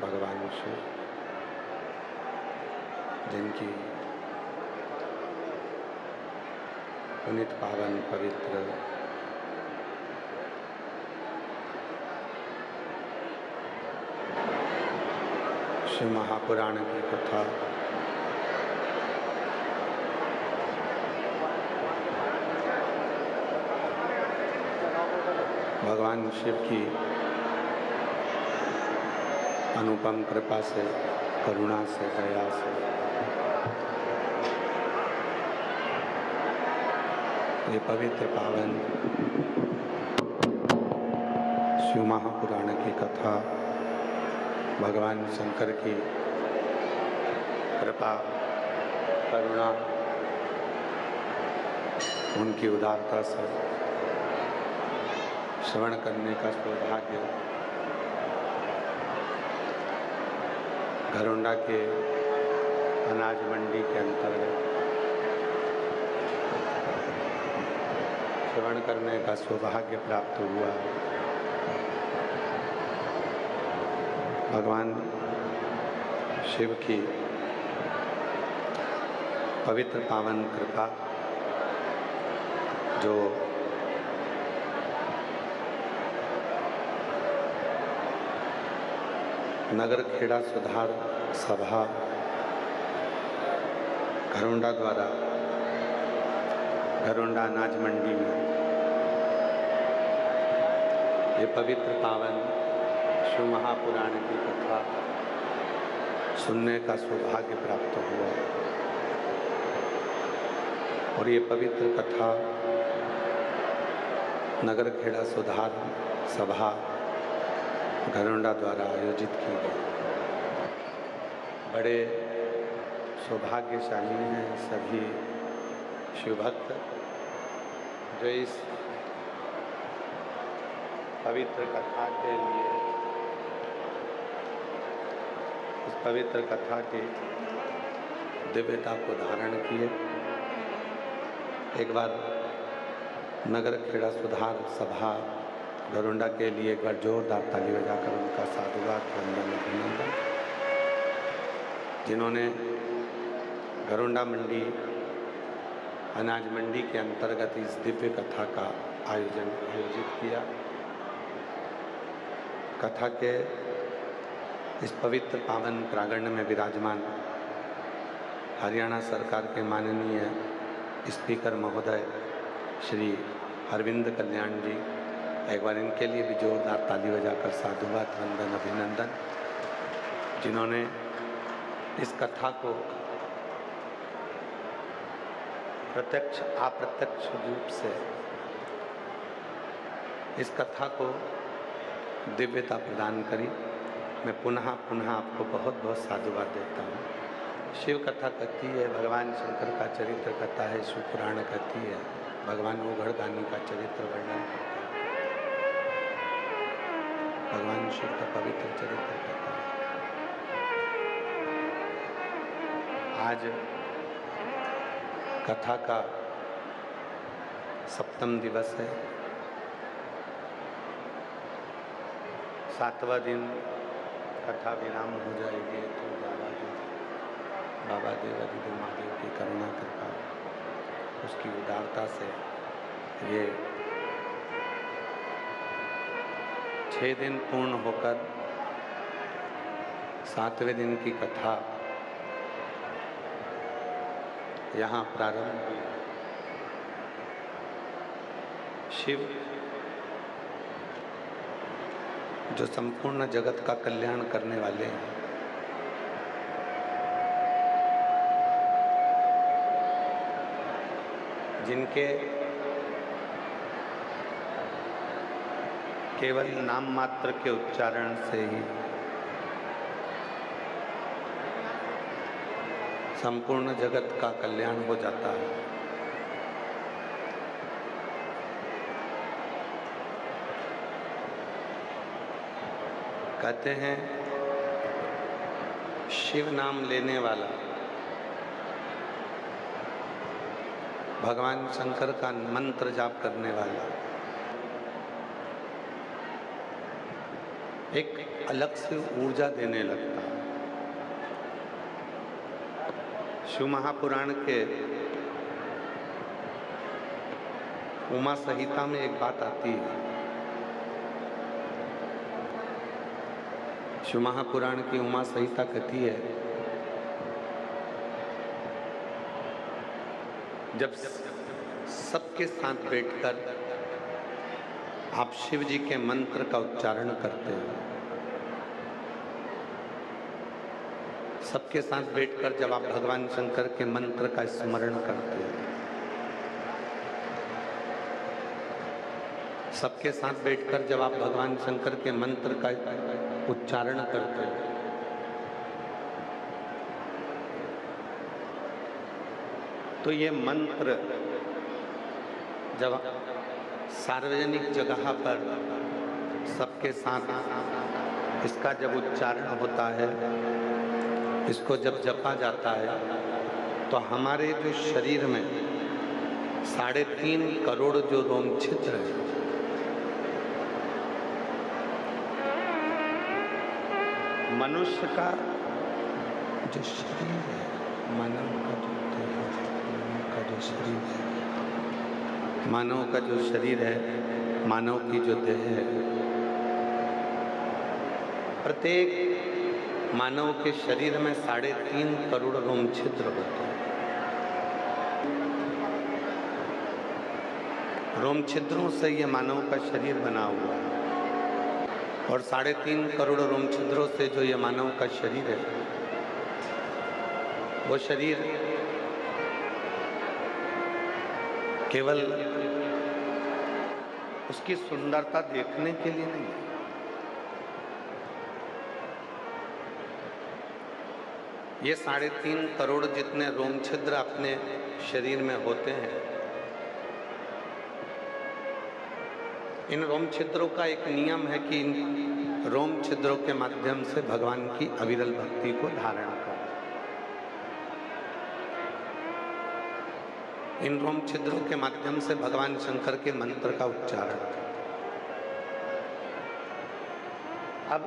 भगवान शिव, जिनकी पुनित पावन पवित्र शिव महापुराण की कथा भगवान शिव की अनुपम कृपा से, करुणा से, दया से ये पवित्र पावन शिव महापुराण की कथा भगवान शंकर की कृपा, करुणा, उनकी उदारता से श्रवण करने का सौभाग्य घरोंडा के अनाज मंडी के अंतर्गत श्रवण करने का सौभाग्य प्राप्त हुआ। भगवान शिव की पवित्र पावन कृपा जो नगर खेड़ा सुधार सभा घरोंडा द्वारा घरोंडा अनाज मंडी में ये पवित्र पावन शिव महापुराण की कथा सुनने का सौभाग्य प्राप्त हुआ और ये पवित्र कथा नगर खेड़ा सुधार सभा घरोंडा द्वारा आयोजित की गई। बड़े सौभाग्यशाली हैं सभी शिवभक्त जो इस पवित्र कथा के लिए, इस पवित्र कथा की दिव्यता को धारण किए। एक बार नगर खेड़ा सुधार सभा घरोंडा के लिए एक बार जोरदार ताली बजाकर उनका साधुवाद, वंदन, अभिनंदन। जिन्होंने घरोंडा मंडी अनाज मंडी के अंतर्गत इस दिव्य कथा का आयोजित किया। कथा के इस पवित्र पावन प्रांगण में विराजमान हरियाणा सरकार के माननीय स्पीकर महोदय श्री अरविंद कल्याण जी, एक बार इनके लिए भी जोरदार ताली बजाकर साधुवाद, वंदन, अभिनंदन। जिन्होंने इस कथा को प्रत्यक्ष अप्रत्यक्ष रूप से इस कथा को दिव्यता प्रदान करी। मैं पुनः आपको बहुत बहुत साधुवाद देता हूँ। शिव कथा कहती है, भगवान शंकर का चरित्र कथा है, शिव पुराण कहती है, भगवान ओघड़दानी का चरित्र वर्णन करता है, भगवान शिव का पवित्र चरित्र कहता है। आज कथा का 7वां दिवस है। 7वां दिन कथा विराम हो जाएगी तो बाबा देवादिदेव महादेव की करुणा कृपा, उसकी उदारता से ये 6 दिन पूर्ण होकर 7वें दिन की कथा यहाँ प्रारंभ हुई। शिव जो संपूर्ण जगत का कल्याण करने वाले हैं, जिनके केवल नाम मात्र के उच्चारण से ही संपूर्ण जगत का कल्याण हो जाता है। कहते हैं शिव नाम लेने वाला भगवान शंकर का मंत्र जाप करने वाला एक अलग से ऊर्जा देने लगता है। शिव महापुराण के उमा संहिता में एक बात आती है। शिव महापुराण की उमा संहिता कहती है, जब सबके साथ बैठकर आप शिव जी के मंत्र का उच्चारण करते हो, सबके साथ बैठकर जब आप भगवान शंकर के मंत्र का स्मरण करते हो, सबके साथ बैठकर जब आप भगवान शंकर के मंत्र का उच्चारण करते हो, तो ये मंत्र जब सार्वजनिक जगह पर सबके साथ इसका जब उच्चारण होता है, इसको जब जपा जाता है, तो हमारे जो शरीर में 3.5 करोड़ जो रोम छिद्र है, मनुष्य का जो शरीर है, मानव का जो देह का जो शरीर है, मानव का जो शरीर है, मानव की जो देह है, प्रत्येक मानव के शरीर में 3.5 करोड़ रोम छिद्र होते हैं। रोम छिद्रों से ये मानव का शरीर बना हुआ है, और 3.5 करोड़ रोम छिद्रों से जो ये मानव का शरीर है, वो शरीर केवल उसकी सुंदरता देखने के लिए नहीं है। ये 3.5 करोड़ जितने रोम छिद्र अपने शरीर में होते हैं, इन रोम छिद्रों का एक नियम है कि इन रोम छिद्रों के माध्यम से भगवान की अविरल भक्ति को धारण करें। इन रोम छिद्रों के माध्यम से भगवान शंकर के मंत्र का उच्चारण करें। अब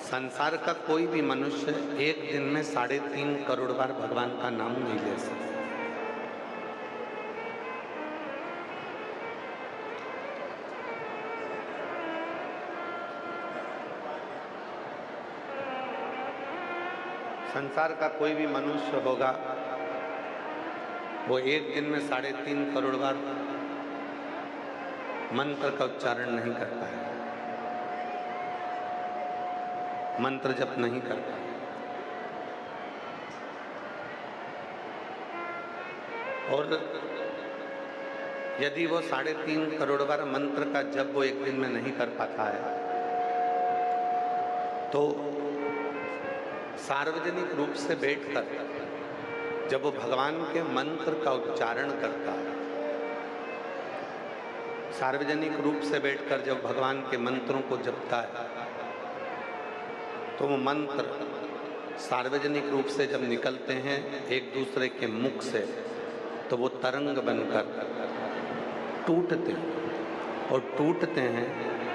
संसार का कोई भी मनुष्य एक दिन में 3.5 करोड़ बार भगवान का नाम नहीं ले सकता। संसार का कोई भी मनुष्य होगा, वो एक दिन में 3.5 करोड़ बार मंत्र का उच्चारण नहीं करता है, मंत्र जप नहीं करता। और यदि वो 3.5 करोड़ बार मंत्र का जप वो एक दिन में नहीं कर पाता है, तो सार्वजनिक रूप से बैठकर जब वो भगवान के मंत्र का उच्चारण करता है, सार्वजनिक रूप से बैठकर जब भगवान के मंत्रों को जपता है, तो वो मंत्र सार्वजनिक रूप से जब निकलते हैं एक दूसरे के मुख से, तो वो तरंग बनकर टूटते हैं, और टूटते हैं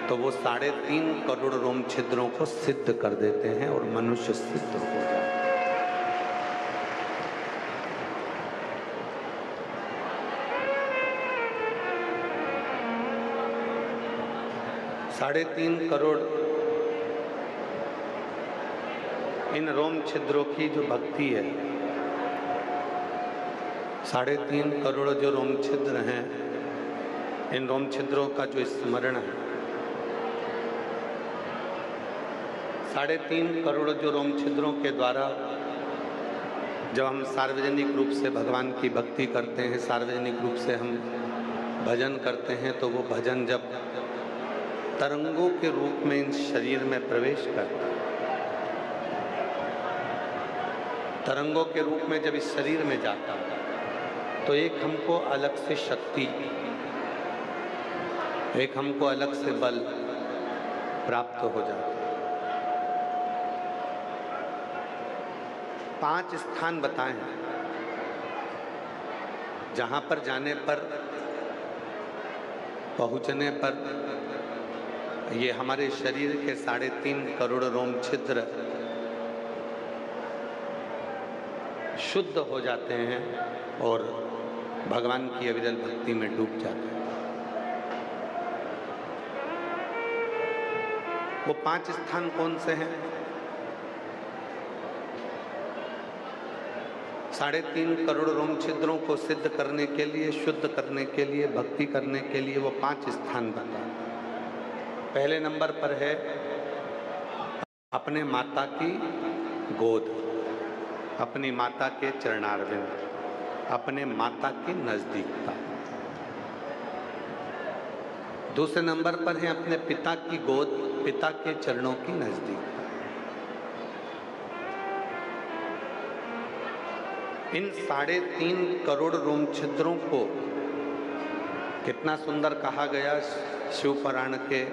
तो वो 3.5 करोड़ रोम छिद्रों को सिद्ध कर देते हैं और मनुष्य सिद्ध हो जाता है। 3.5 करोड़ इन रोम छिद्रों की जो भक्ति है, 3.5 करोड़ जो रोम छिद्र हैं, इन रोम छिद्रों का जो स्मरण है, 3.5 करोड़ जो रोम छिद्रों के द्वारा जब हम सार्वजनिक रूप से भगवान की भक्ति करते हैं, सार्वजनिक रूप से हम भजन करते हैं, तो वो भजन जब तरंगों के रूप में इन शरीर में प्रवेश करता है, तरंगों के रूप में जब इस शरीर में जाता है, तो एक हमको अलग से शक्ति, एक हमको अलग से बल प्राप्त हो जाता है। 5 स्थान बताए हैं जहाँ पर जाने पर, पहुँचने पर ये हमारे शरीर के 3.5 करोड़ रोम छिद्र शुद्ध हो जाते हैं और भगवान की अविरल भक्ति में डूब जाते हैं। वो 5 स्थान कौन से हैं? 3.5 करोड़ रोम छिद्रों को सिद्ध करने के लिए, शुद्ध करने के लिए, भक्ति करने के लिए वो 5 स्थान बताए। पहले नंबर पर है अपने माता की गोद, अपनी माता के चरणारविंद, अपने माता की नजदीकता। दूसरे नंबर पर है अपने पिता की गोद, पिता के चरणों की नजदीकता। इन 3.5 करोड़ रोम छिद्रों को कितना सुंदर कहा गया शिव पुराण के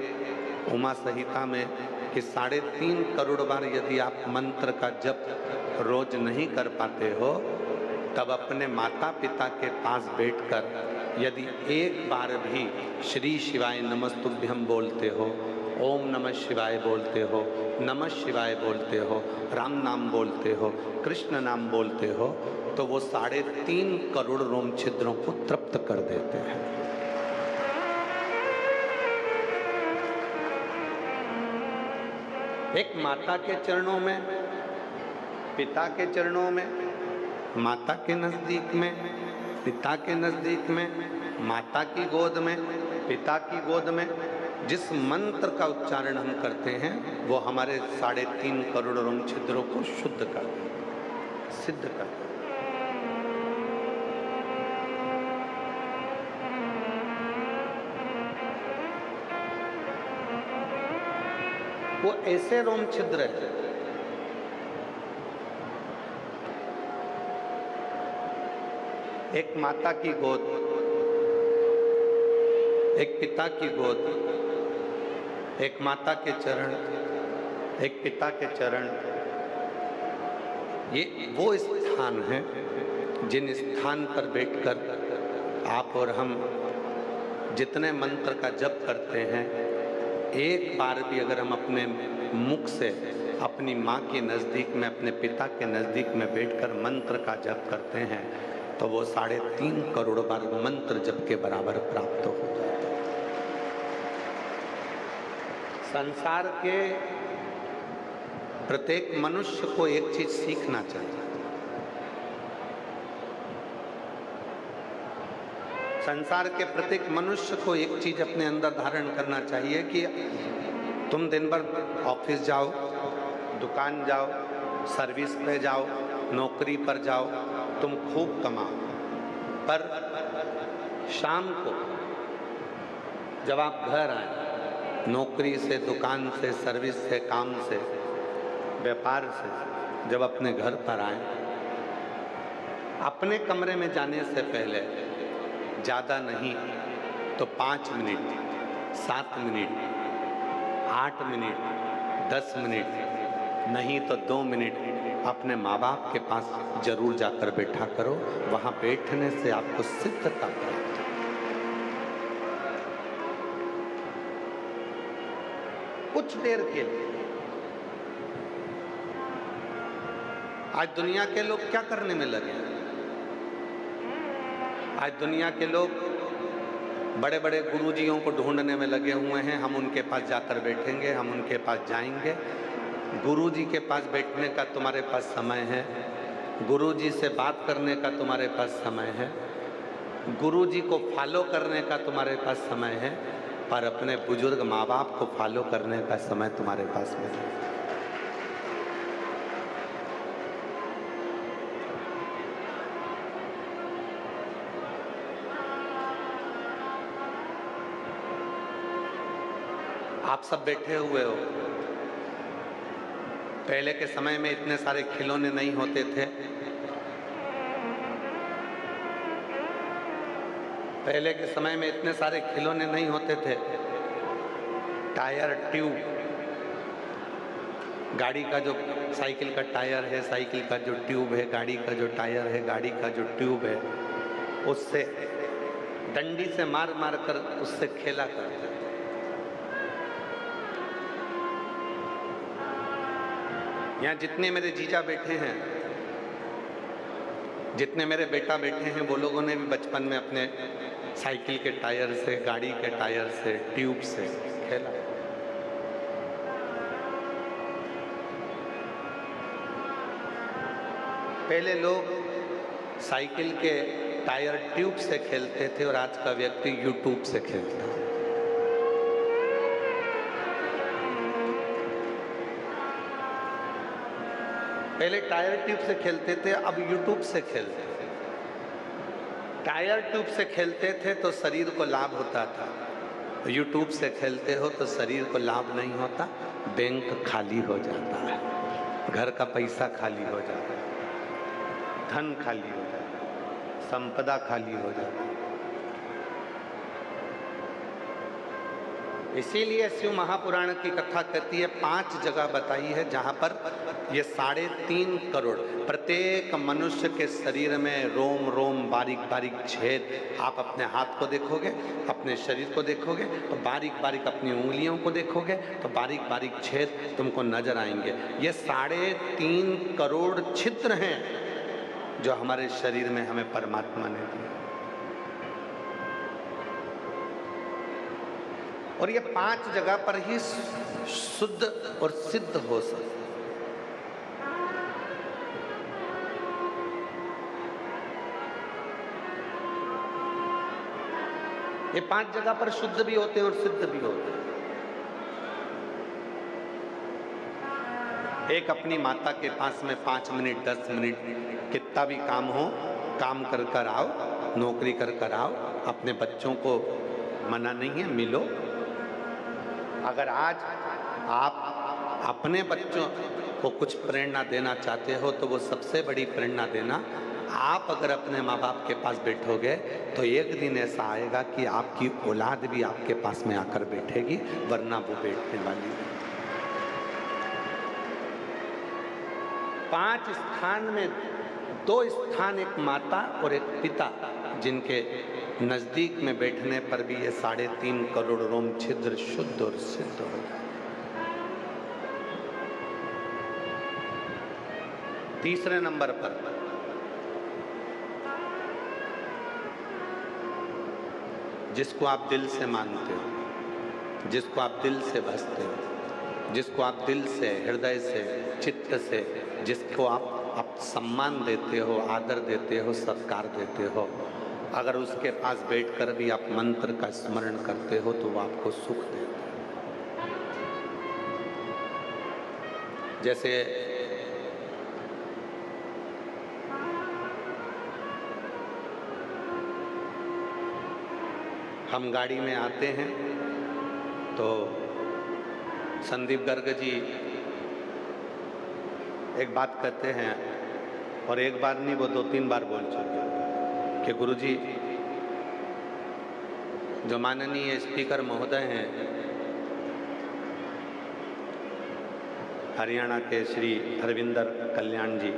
उमा संहिता में कि 3.5 करोड़ बार यदि आप मंत्र का जप रोज नहीं कर पाते हो, तब अपने माता पिता के पास बैठकर यदि एक बार भी श्री शिवाय नमस्तुभ्यम बोलते हो, ओम नमः शिवाय बोलते हो, नमः शिवाय बोलते हो, राम नाम बोलते हो, कृष्ण नाम बोलते हो, तो वो 3.5 करोड़ रोम छिद्रों को तृप्त कर देते हैं। एक माता के चरणों में, पिता के चरणों में, माता के नजदीक में, पिता के नजदीक में, माता की गोद में, पिता की गोद में जिस मंत्र का उच्चारण हम करते हैं वो हमारे 3.5 करोड़ रोम छिद्रों को शुद्ध कर देते, सिद्ध कर देते। वो ऐसे रोम छिद्र है एक माता की गोद, एक पिता की गोद, एक माता के चरण, एक पिता के चरण, ये वो स्थान है जिन स्थान पर बैठकर आप और हम जितने मंत्र का जप करते हैं, एक बार भी अगर हम अपने मुख से अपनी माँ के नज़दीक में, अपने पिता के नज़दीक में बैठकर मंत्र का जप करते हैं तो वो 3.5 करोड़ बार मंत्र जप के बराबर प्राप्त हो जाता है। संसार के प्रत्येक मनुष्य को एक चीज सीखना चाहिए। संसार के प्रत्येक मनुष्य को एक चीज अपने अंदर धारण करना चाहिए कि तुम दिन भर ऑफिस जाओ, दुकान जाओ, सर्विस पे जाओ, नौकरी पर जाओ, तुम खूब कमाओ, पर शाम को जब आप घर आए, नौकरी से, दुकान से, सर्विस से, काम से, व्यापार से जब अपने घर पर आए, अपने कमरे में जाने से पहले ज़्यादा नहीं तो 5 मिनट, 7 मिनट, 8 मिनट, 10 मिनट, नहीं तो 2 मिनट अपने माँ बाप के पास जरूर जाकर बैठा करो। वहाँ बैठने से आपको सिद्धता प्राप्त हो। कुछ देर के लिए। आज दुनिया के लोग क्या करने में लगे हैं? आज दुनिया के लोग बड़े बड़े गुरुजियों को ढूंढने में लगे हुए हैं। हम उनके पास जाकर बैठेंगे, हम उनके पास जाएंगे। गुरुजी के पास बैठने का तुम्हारे पास समय है, गुरुजी से बात करने का तुम्हारे पास समय है, गुरुजी को फॉलो करने का तुम्हारे पास समय है, पर अपने बुजुर्ग माँ बाप को फॉलो करने का समय तुम्हारे पास में है। आप सब बैठे हुए हो। पहले के समय में इतने सारे खिलौने नहीं होते थे। पहले के समय में इतने सारे खिलौने नहीं होते थे। टायर, ट्यूब, गाड़ी का जो साइकिल का टायर है, साइकिल का जो ट्यूब है, गाड़ी का जो टायर है, गाड़ी का जो ट्यूब है, उससे डंडी से मार मार कर उससे खेला करते थे। यहाँ जितने मेरे जीजा बैठे हैं, जितने मेरे बेटा बैठे हैं, वो लोगों ने भी बचपन में अपने साइकिल के टायर से, गाड़ी के टायर से, ट्यूब से खेला। पहले लोग साइकिल के टायर ट्यूब से खेलते थे और आज का व्यक्ति यूट्यूब से खेलता है। पहले टायर ट्यूब से खेलते थे, अब यूट्यूब से खेलते थे। टायर ट्यूब से खेलते थे तो शरीर को लाभ होता था, यूट्यूब से खेलते हो तो शरीर को लाभ नहीं होता, बैंक खाली हो जाता है, घर का पैसा खाली हो जाता है, धन खाली हो जाता है, संपदा खाली हो जाती है। इसीलिए शिव महापुराण की कथा कहती है, 5 जगह बताई है जहाँ पर ये 3.5 करोड़, प्रत्येक मनुष्य के शरीर में रोम रोम, बारीक बारीक छेद। आप अपने हाथ को देखोगे, अपने शरीर को देखोगे तो बारीक बारीक, अपनी उंगलियों को देखोगे तो बारीक बारीक छेद तुमको नजर आएंगे। ये 3.5 करोड़ छिद्र हैं जो हमारे शरीर में हमें परमात्मा ने दिए। और ये 5 जगह पर ही शुद्ध और सिद्ध हो सकते। ये 5 जगह पर शुद्ध भी होते हैं और सिद्ध भी होते हैं। एक अपनी माता के पास में 5 मिनट 10 मिनट कितना भी काम हो, काम कर कर आओ, नौकरी कर कर आओ, अपने बच्चों को मना नहीं है, मिलो। अगर आज आप अपने बच्चों को कुछ प्रेरणा देना चाहते हो तो वो सबसे बड़ी प्रेरणा देना, आप अगर अपने माँ बाप के पास बैठोगे तो एक दिन ऐसा आएगा कि आपकी औलाद भी आपके पास में आकर बैठेगी, वरना वो बैठने वाली नहीं। 5 स्थान में 2 स्थान, एक माता और एक पिता, जिनके नजदीक में बैठने पर भी ये 3.5 करोड़ रोम छिद्र शुद्ध और सिद्ध हो जाए। तीसरे नंबर पर जिसको आप दिल से मानते हो, जिसको आप दिल से भजते हो, जिसको आप दिल से, हृदय से, चित्त से, जिसको आप सम्मान देते हो, आदर देते हो, सत्कार देते हो, अगर उसके पास बैठकर भी आप मंत्र का स्मरण करते हो तो वो आपको सुख देता है। जैसे हम गाड़ी में आते हैं तो संदीप गर्ग जी एक बात कहते हैं, और एक बार नहीं, वो 2-3 बार बोल चुके कि गुरुजी, जो माननीय स्पीकर महोदय हैं हरियाणा के श्री हरविंदर कल्याण जी,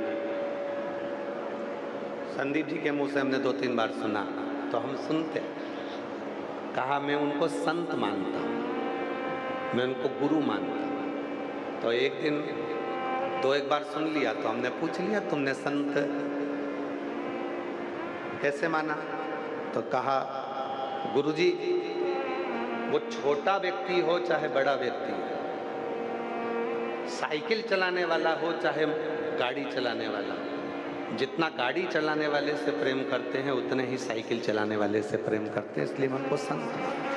संदीप जी के मुंह से हमने 2-3 बार सुना तो हम सुनते, कहा मैं उनको संत मानता हूँ, मैं उनको गुरु मानता हूँ। तो एक दिन 2-1 बार सुन लिया तो हमने पूछ लिया, तुमने संत कैसे माना? तो कहा, गुरुजी, वो छोटा व्यक्ति हो चाहे बड़ा व्यक्ति हो, साइकिल चलाने वाला हो चाहे गाड़ी चलाने वाला हो, जितना गाड़ी चलाने वाले से प्रेम करते हैं उतने ही साइकिल चलाने वाले से प्रेम करते हैं, इसलिए उनको संत मानते हैं।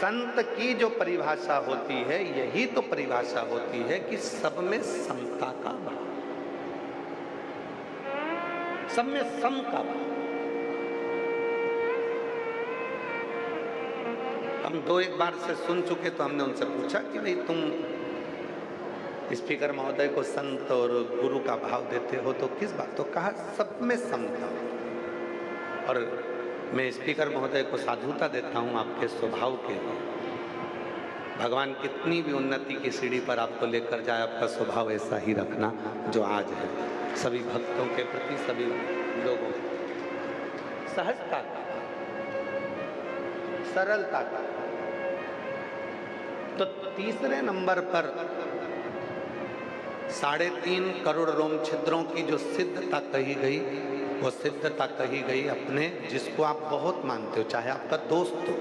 संत की जो परिभाषा होती है, यही तो परिभाषा होती है कि सब में समता का भाव, सब में सम का भाव। हम 2-1 बार से सुन चुके तो हमने उनसे पूछा कि भाई तुम स्पीकर महोदय को संत और गुरु का भाव देते हो तो किस बात? तो कहा सब में समता। और मैं स्पीकर महोदय को साधुता देता हूँ आपके स्वभाव के लिए। भगवान कितनी भी उन्नति की सीढ़ी पर आपको लेकर जाए, आपका स्वभाव ऐसा ही रखना जो आज है, सभी भक्तों के प्रति, सभी लोगों की सहजता का, सरलता का। तो तीसरे नंबर पर 3.5 करोड़ रोम छिद्रों की जो सिद्धता कही गई, वो सिद्धता कही गई अपने जिसको आप बहुत मानते हो, चाहे आपका दोस्त हो,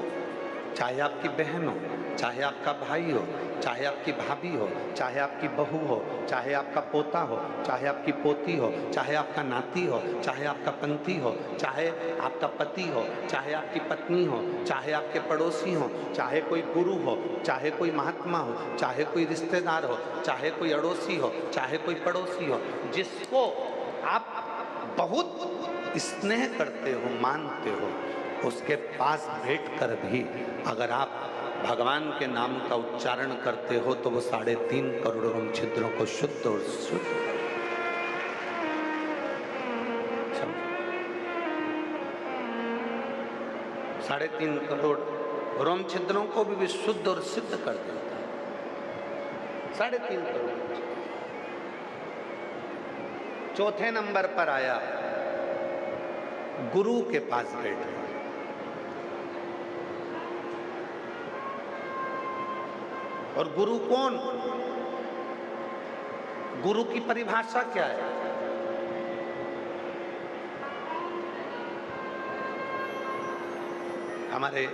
चाहे आपकी बहन हो, चाहे आपका भाई हो, चाहे आपकी भाभी हो, चाहे आपकी बहू हो, चाहे आपका पोता हो, चाहे आपकी पोती हो, चाहे आपका नाती हो, चाहे आपका पंथी हो, चाहे आपका पति हो, चाहे आपकी पत्नी हो, चाहे आपके पड़ोसी हो, चाहे कोई गुरु हो, चाहे कोई महात्मा हो, चाहे कोई रिश्तेदार हो, चाहे कोई अड़ोसी हो, चाहे कोई पड़ोसी हो, जिसको आप बहुत स्नेह करते हो, मानते हो, उसके पास बैठकर भी अगर आप भगवान के नाम का उच्चारण करते हो तो वो 3.5 करोड़ रोम छिद्रों को शुद्ध और शुद्ध 3.5 करोड़ रोम छिद्रों को भी शुद्ध और सिद्ध कर देता है। 3.5 करोड़। चौथे नंबर पर आया गुरु के पास बैठे। और गुरु कौन? गुरु की परिभाषा क्या है? हमारे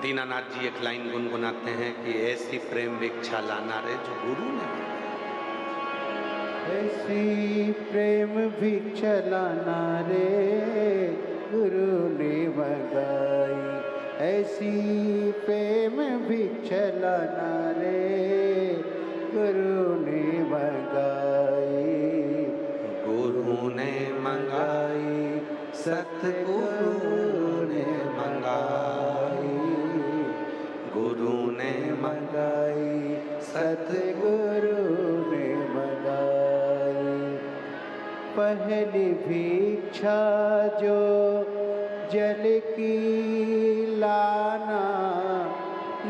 दीनानाथ जी एक लाइन गुनगुनाते हैं कि ऐसी प्रेम भिक्षा लाना रे जो गुरु ने, ऐसी प्रेम भिक्षा लाना रे गुरु ने मंगाई, ऐसी प्रेम भिक्षा लाना रे गुरु ने मंगाई, गुरु ने मंगाई, सतगुरु ने मंगाई, गुरु ने मंगाई, सतगुरु ने मंगाई। पहली भिक्षा जो जल की लाना,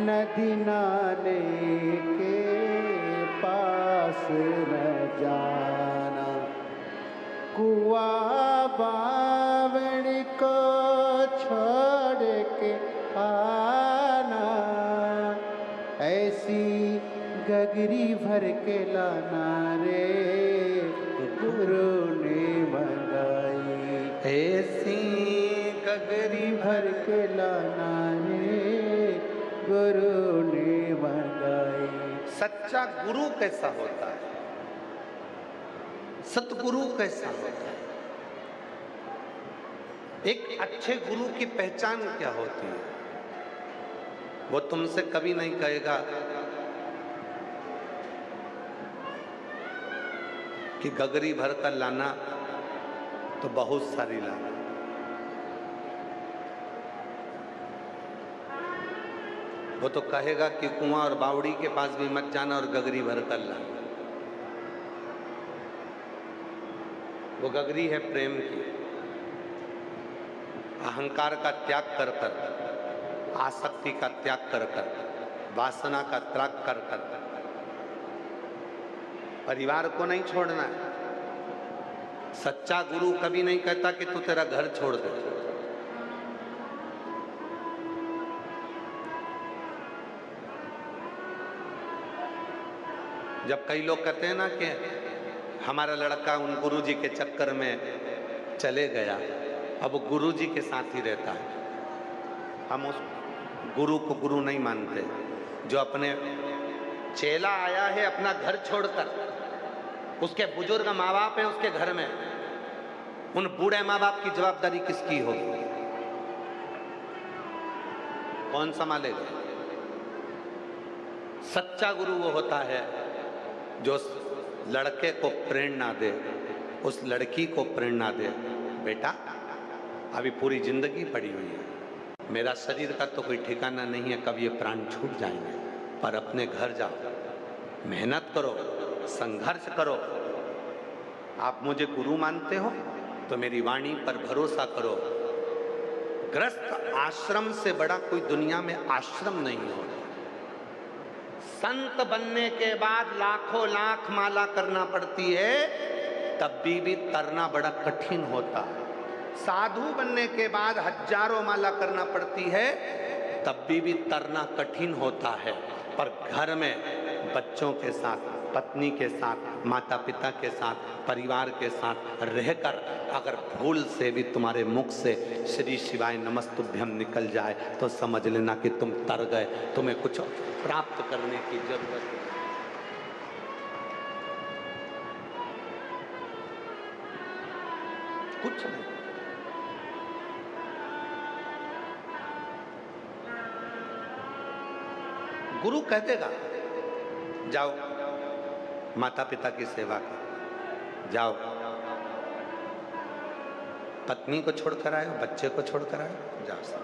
नदी नाले के पास न जाना, कुआं बावड़ को छोड़ के आना, ऐसी गगरी भर के लाना रे गुरु ने मंगाई, ऐसी गगरी भर के लाना रे गुरु ने मंगाई। सच्चा गुरु कैसा होता है? सतगुरु कैसा होता है? एक अच्छे गुरु की पहचान क्या होती है? वो तुमसे कभी नहीं कहेगा कि गगरी भर कर लाना तो बहुत सारी लाना। वो तो कहेगा कि कुआं और बावड़ी के पास भी मत जाना और गगरी भर कर लाना। वो गगरी है प्रेम की, अहंकार का त्याग कर कर, आसक्ति का त्याग कर कर, वासना का त्याग कर कर, परिवार को नहीं छोड़ना है। सच्चा गुरु कभी नहीं कहता कि तू तेरा घर छोड़ दे। जब कई लोग कहते हैं ना कि हमारा लड़का उन गुरुजी के चक्कर में चले गया, अब वो गुरुजी के साथ ही रहता है, हम उस गुरु को गुरु नहीं मानते। जो अपने चेला आया है अपना घर छोड़कर, उसके बुजुर्ग माँ बाप हैं उसके घर में, उन बूढ़े माँ बाप की जवाबदारी किसकी होगी? कौन संभालेगा? सच्चा गुरु वो होता है जो लड़के को प्रेरणा दे, उस लड़की को प्रेरणा दे, बेटा अभी पूरी जिंदगी पड़ी हुई है, मेरा शरीर का तो कोई ठिकाना नहीं है, कब ये प्राण छूट जाएंगे, पर अपने घर जाओ, मेहनत करो, संघर्ष करो। आप मुझे गुरु मानते हो तो मेरी वाणी पर भरोसा करो। गृहस्थ आश्रम से बड़ा कोई दुनिया में आश्रम नहीं होता। संत बनने के बाद लाखों लाख माला करना पड़ती है, तब भी तरना बड़ा कठिन होता है। साधु बनने के बाद हजारों माला करना पड़ती है, तब भी तरना कठिन होता है। पर घर में बच्चों के साथ पत्नी के साथ, माता पिता के साथ, परिवार के साथ रहकर अगर भूल से भी तुम्हारे मुख से श्री शिवाय नमस्तुभ्यम निकल जाए तो समझ लेना कि तुम तर गए, तुम्हें कुछ प्राप्त करने की जरूरत नहीं। कुछ नहीं। गुरु कह देगा जाओ माता पिता की सेवा करो, जाओ पत्नी को छोड़कर आए, बच्चे को छोड़कर आए, जाओ सब।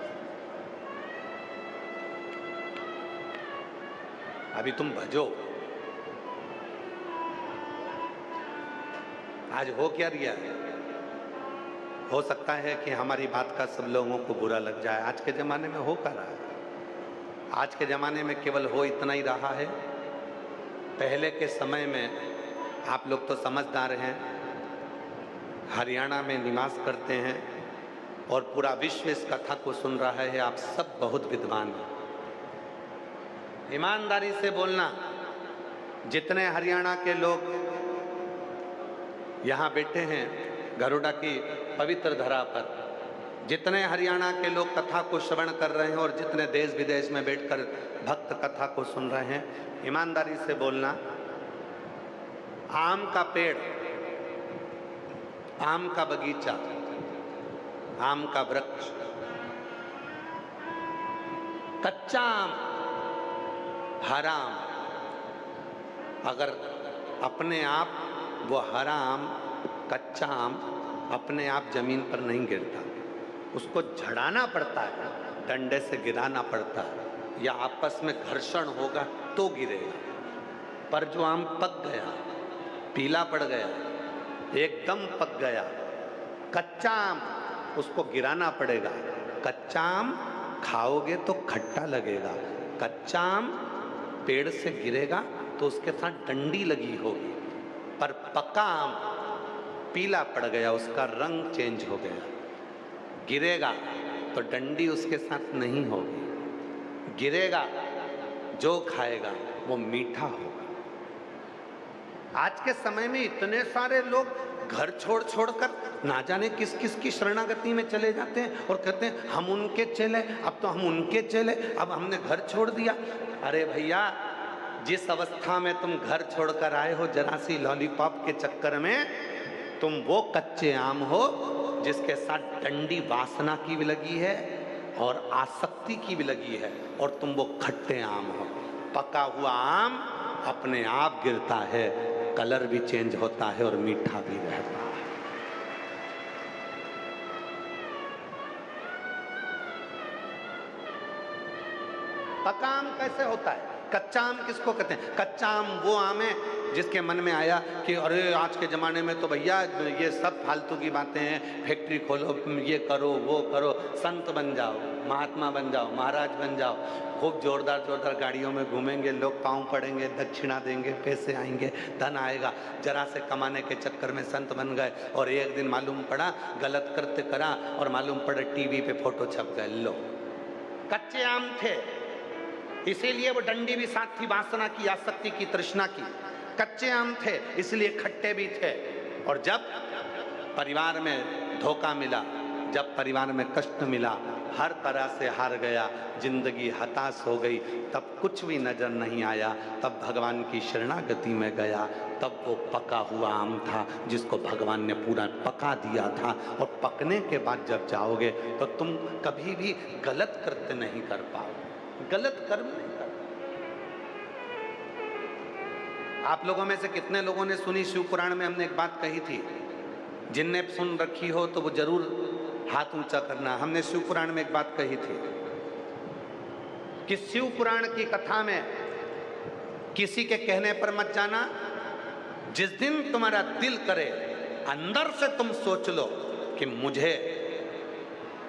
अभी तुम भजो। आज हो क्या रिया है? हो सकता है कि हमारी बात का सब लोगों को बुरा लग जाए। आज के जमाने में हो क्या रहा है? आज के ज़माने में केवल हो इतना ही रहा है। पहले के समय में आप लोग तो समझदार हैं, हरियाणा में निवास करते हैं और पूरा विश्व इस कथा को सुन रहा है। आप सब बहुत विद्वान हैं। ईमानदारी से बोलना, जितने हरियाणा के लोग यहाँ बैठे हैं गरुड़ा की पवित्र धरा पर, जितने हरियाणा के लोग कथा को श्रवण कर रहे हैं और जितने देश विदेश में बैठकर भक्त कथा को सुन रहे हैं, ईमानदारी से बोलना, आम का पेड़, आम का बगीचा, आम का वृक्ष, कच्चा आम, हरा आम, अगर अपने आप वो हरा आम, कच्चा आम अपने आप जमीन पर नहीं गिरता, उसको झड़ाना पड़ता है, डंडे से गिराना पड़ता है या आपस में घर्षण होगा तो गिरेगा। पर जो आम पक गया, पीला पड़ गया, एकदम पक गया, कच्चा आम, उसको गिराना पड़ेगा। कच्चा आम खाओगे तो खट्टा लगेगा, कच्चा आम पेड़ से गिरेगा तो उसके साथ डंडी लगी होगी। पर पका आम पीला पड़ गया, उसका रंग चेंज हो गया, गिरेगा तो डंडी उसके साथ नहीं होगी, गिरेगा, जो खाएगा वो मीठा होगा। आज के समय में इतने सारे लोग घर छोड़ छोड़कर ना जाने किस किस की शरणागति में चले जाते हैं और कहते हैं हम उनके चेले, अब तो हम उनके चेले, अब हमने घर छोड़ दिया। अरे भैया, जिस अवस्था में तुम घर छोड़कर आए हो जरा सी लॉलीपॉप के चक्कर में, तुम वो कच्चे आम हो जिसके साथ डंडी वासना की भी लगी है और आसक्ति की भी लगी है, और तुम वो खट्टे आम हो। पका हुआ आम अपने आप गिरता है, कलर भी चेंज होता है और मीठा भी रहता है। पका आम कैसे होता है? कच्चा आम किसको कहते हैं? कच्चा आम वो आम है जिसके मन में आया कि अरे आज के ज़माने में तो भैया ये सब फालतू की बातें हैं, फैक्ट्री खोलो, ये करो, वो करो, संत बन जाओ, महात्मा बन जाओ, महाराज बन जाओ, खूब जोरदार जोरदार गाड़ियों में घूमेंगे, लोग पाँव पड़ेंगे, दक्षिणा देंगे, पैसे आएंगे, धन आएगा। जरा से कमाने के चक्कर में संत बन गए और एक दिन मालूम पड़ा गलत करते करा और मालूम पड़ा टीवी पे फोटो छप गए। लो, कच्चे आम थे, इसीलिए वो डंडी भी साथ थी, वासना की, आसक्ति की, तृष्णा की। कच्चे आम थे इसलिए खट्टे भी थे। और जब परिवार में धोखा मिला, जब परिवार में कष्ट मिला, हर तरह से हार गया, जिंदगी हताश हो गई, तब कुछ भी नजर नहीं आया, तब भगवान की शरणागति में गया, तब वो पका हुआ आम था जिसको भगवान ने पूरा पका दिया था। और पकने के बाद जब जाओगे तो तुम कभी भी गलत कृत्य नहीं कर पाओगे, गलत कर्म नहीं कर। आप लोगों में से कितने लोगों ने सुनी, शिव पुराण में हमने एक बात कही थी, जिनने सुन रखी हो तो वो जरूर हाथ ऊंचा करना। हमने शिव पुराण में एक बात कही थी कि शिव पुराण की कथा में किसी के कहने पर मत जाना। जिस दिन तुम्हारा दिल करे, अंदर से तुम सोच लो कि मुझे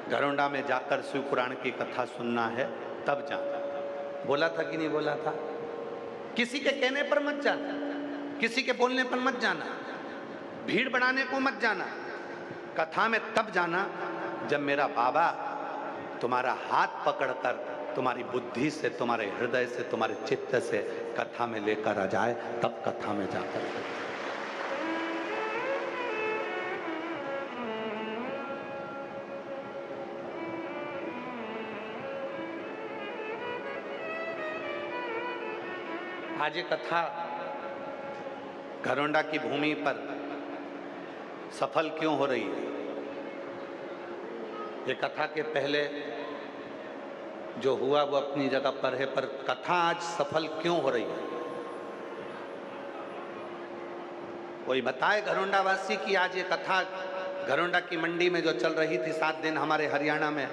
गरुड़ा में जाकर शिव पुराण की कथा सुनना है, तब जाना। बोला था कि नहीं बोला था? किसी के कहने पर मत जाना, किसी के बोलने पर मत जाना, भीड़ बढ़ाने को मत जाना। कथा में तब जाना जब मेरा बाबा तुम्हारा हाथ पकड़कर तुम्हारी बुद्धि से, तुम्हारे हृदय से, तुम्हारे चित्त से कथा में लेकर आ जाए, तब कथा में जाकर के। आज ये कथा घरोंडा की भूमि पर सफल क्यों हो रही है? ये कथा के पहले जो हुआ वो अपनी जगह पर है, पर कथा आज सफल क्यों हो रही है? कोई बताए घरोंडा वासी कि आज ये कथा घरोंडा की मंडी में जो चल रही थी 7 दिन हमारे हरियाणा में,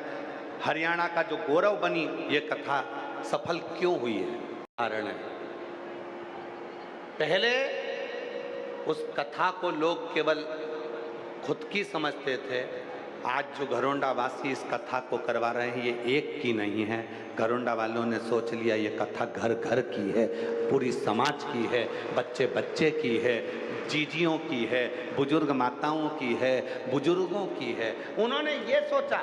हरियाणा का जो गौरव बनी, ये कथा सफल क्यों हुई है? कारण है, पहले उस कथा को लोग केवल खुद की समझते थे। आज जो घरोंडा वासी इस कथा को करवा रहे हैं, ये एक की नहीं है। घरोंडा वालों ने सोच लिया ये कथा घर घर की है, पूरी समाज की है, बच्चे बच्चे की है, जीजियों की है, बुजुर्ग माताओं की है, बुजुर्गों की है। उन्होंने ये सोचा,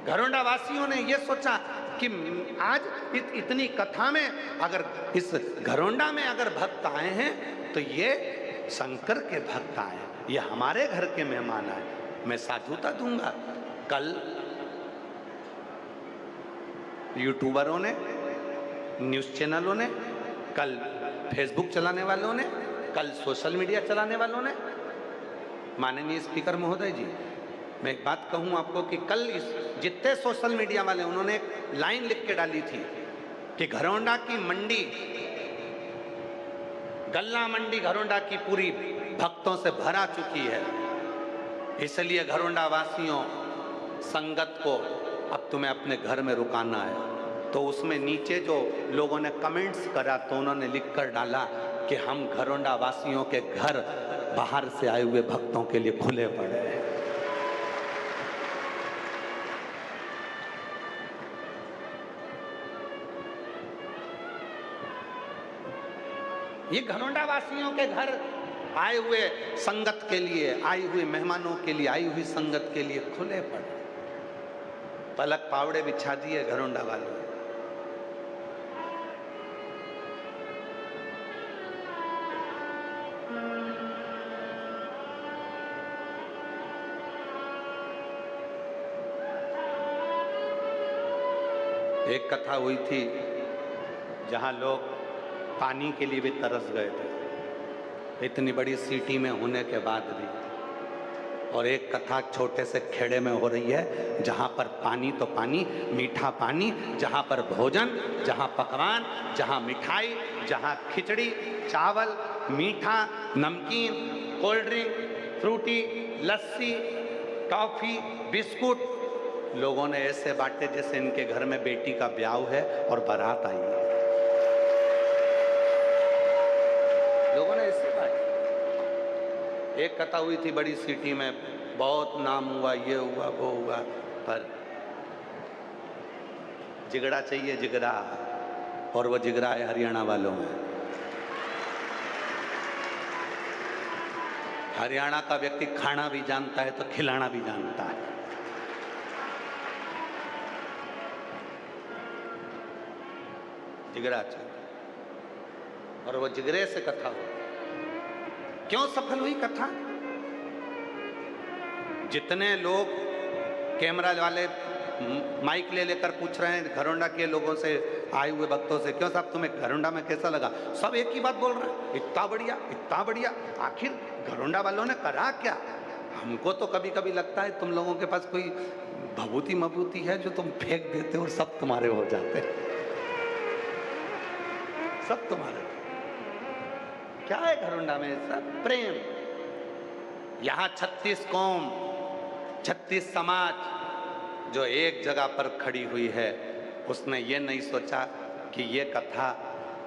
घरोंडा वासियों ने ये सोचा कि आज इतनी कथा में अगर इस घरोंडा में अगर भक्त आए हैं तो ये शंकर के भक्त आए, ये हमारे घर के मेहमान आए, मैं साधुता दूंगा। कल यूट्यूबरों ने, न्यूज़ चैनलों ने, कल फेसबुक चलाने वालों ने, कल सोशल मीडिया चलाने वालों ने, माननीय स्पीकर महोदय जी, मैं एक बात कहूं आपको कि कल जितने सोशल मीडिया वाले, उन्होंने एक लाइन लिख के डाली थी कि घरोंडा की मंडी, गल्ला मंडी घरोंडा की पूरी भक्तों से भरा चुकी है, इसलिए घरोंडा वासियों, संगत को अब तुम्हें अपने घर में रुकाना है। तो उसमें नीचे जो लोगों ने कमेंट्स करा तो उन्होंने लिख कर डाला कि हम घरोंडा वासियों के घर बाहर से आए हुए भक्तों के लिए खुले पड़े हैं। ये घरोंडा वासियों के घर आए हुए संगत के लिए, आई हुई मेहमानों के लिए, आई हुई संगत के लिए खुले पड़े, पलक पावड़े बिछा दिए घरोंडा वालों। एक कथा हुई थी जहां लोग पानी के लिए भी तरस गए थे, इतनी बड़ी सिटी में होने के बाद भी। और एक कथा छोटे से खेड़े में हो रही है जहाँ पर पानी तो पानी, मीठा पानी, जहाँ पर भोजन, जहाँ पकवान, जहाँ मिठाई, जहाँ खिचड़ी, चावल, मीठा, नमकीन, कोल्ड ड्रिंक, फ्रूटी, लस्सी, टॉफ़ी, बिस्कुट, लोगों ने ऐसे बांटे जैसे इनके घर में बेटी का ब्याह है और बारात आई है। लोगों ने ऐसे बांटे। एक कथा हुई थी बड़ी सिटी में, बहुत नाम हुआ, ये हुआ वो हुआ, पर जिगड़ा चाहिए, जिगरा, और वो जिगरा है हरियाणा वालों में। हरियाणा का व्यक्ति खाना भी जानता है तो खिलाना भी जानता है। जिगरा चाहिए, और वो जिगरे से कथा हो। क्यों सफल हुई कथा? जितने लोग कैमरा वाले माइक ले लेकर पूछ रहे हैं घरोंडा के लोगों से, आए हुए भक्तों से, क्यों साहब तुम्हें घरोंडा में कैसा लगा? सब एक ही बात बोल रहे हैं, इतना बढ़िया, इतना बढ़िया। आखिर घरोंडा वालों ने करा क्या? हमको तो कभी कभी लगता है तुम लोगों के पास कोई भभूति मभूति है जो तुम फेंक देते हो और सब तुम्हारे हो जाते, सब तुम्हारे। क्या है घरोंडा में? सब प्रेम। यहाँ 36 कौम, 36 समाज जो एक जगह पर खड़ी हुई है, उसने ये नहीं सोचा कि ये कथा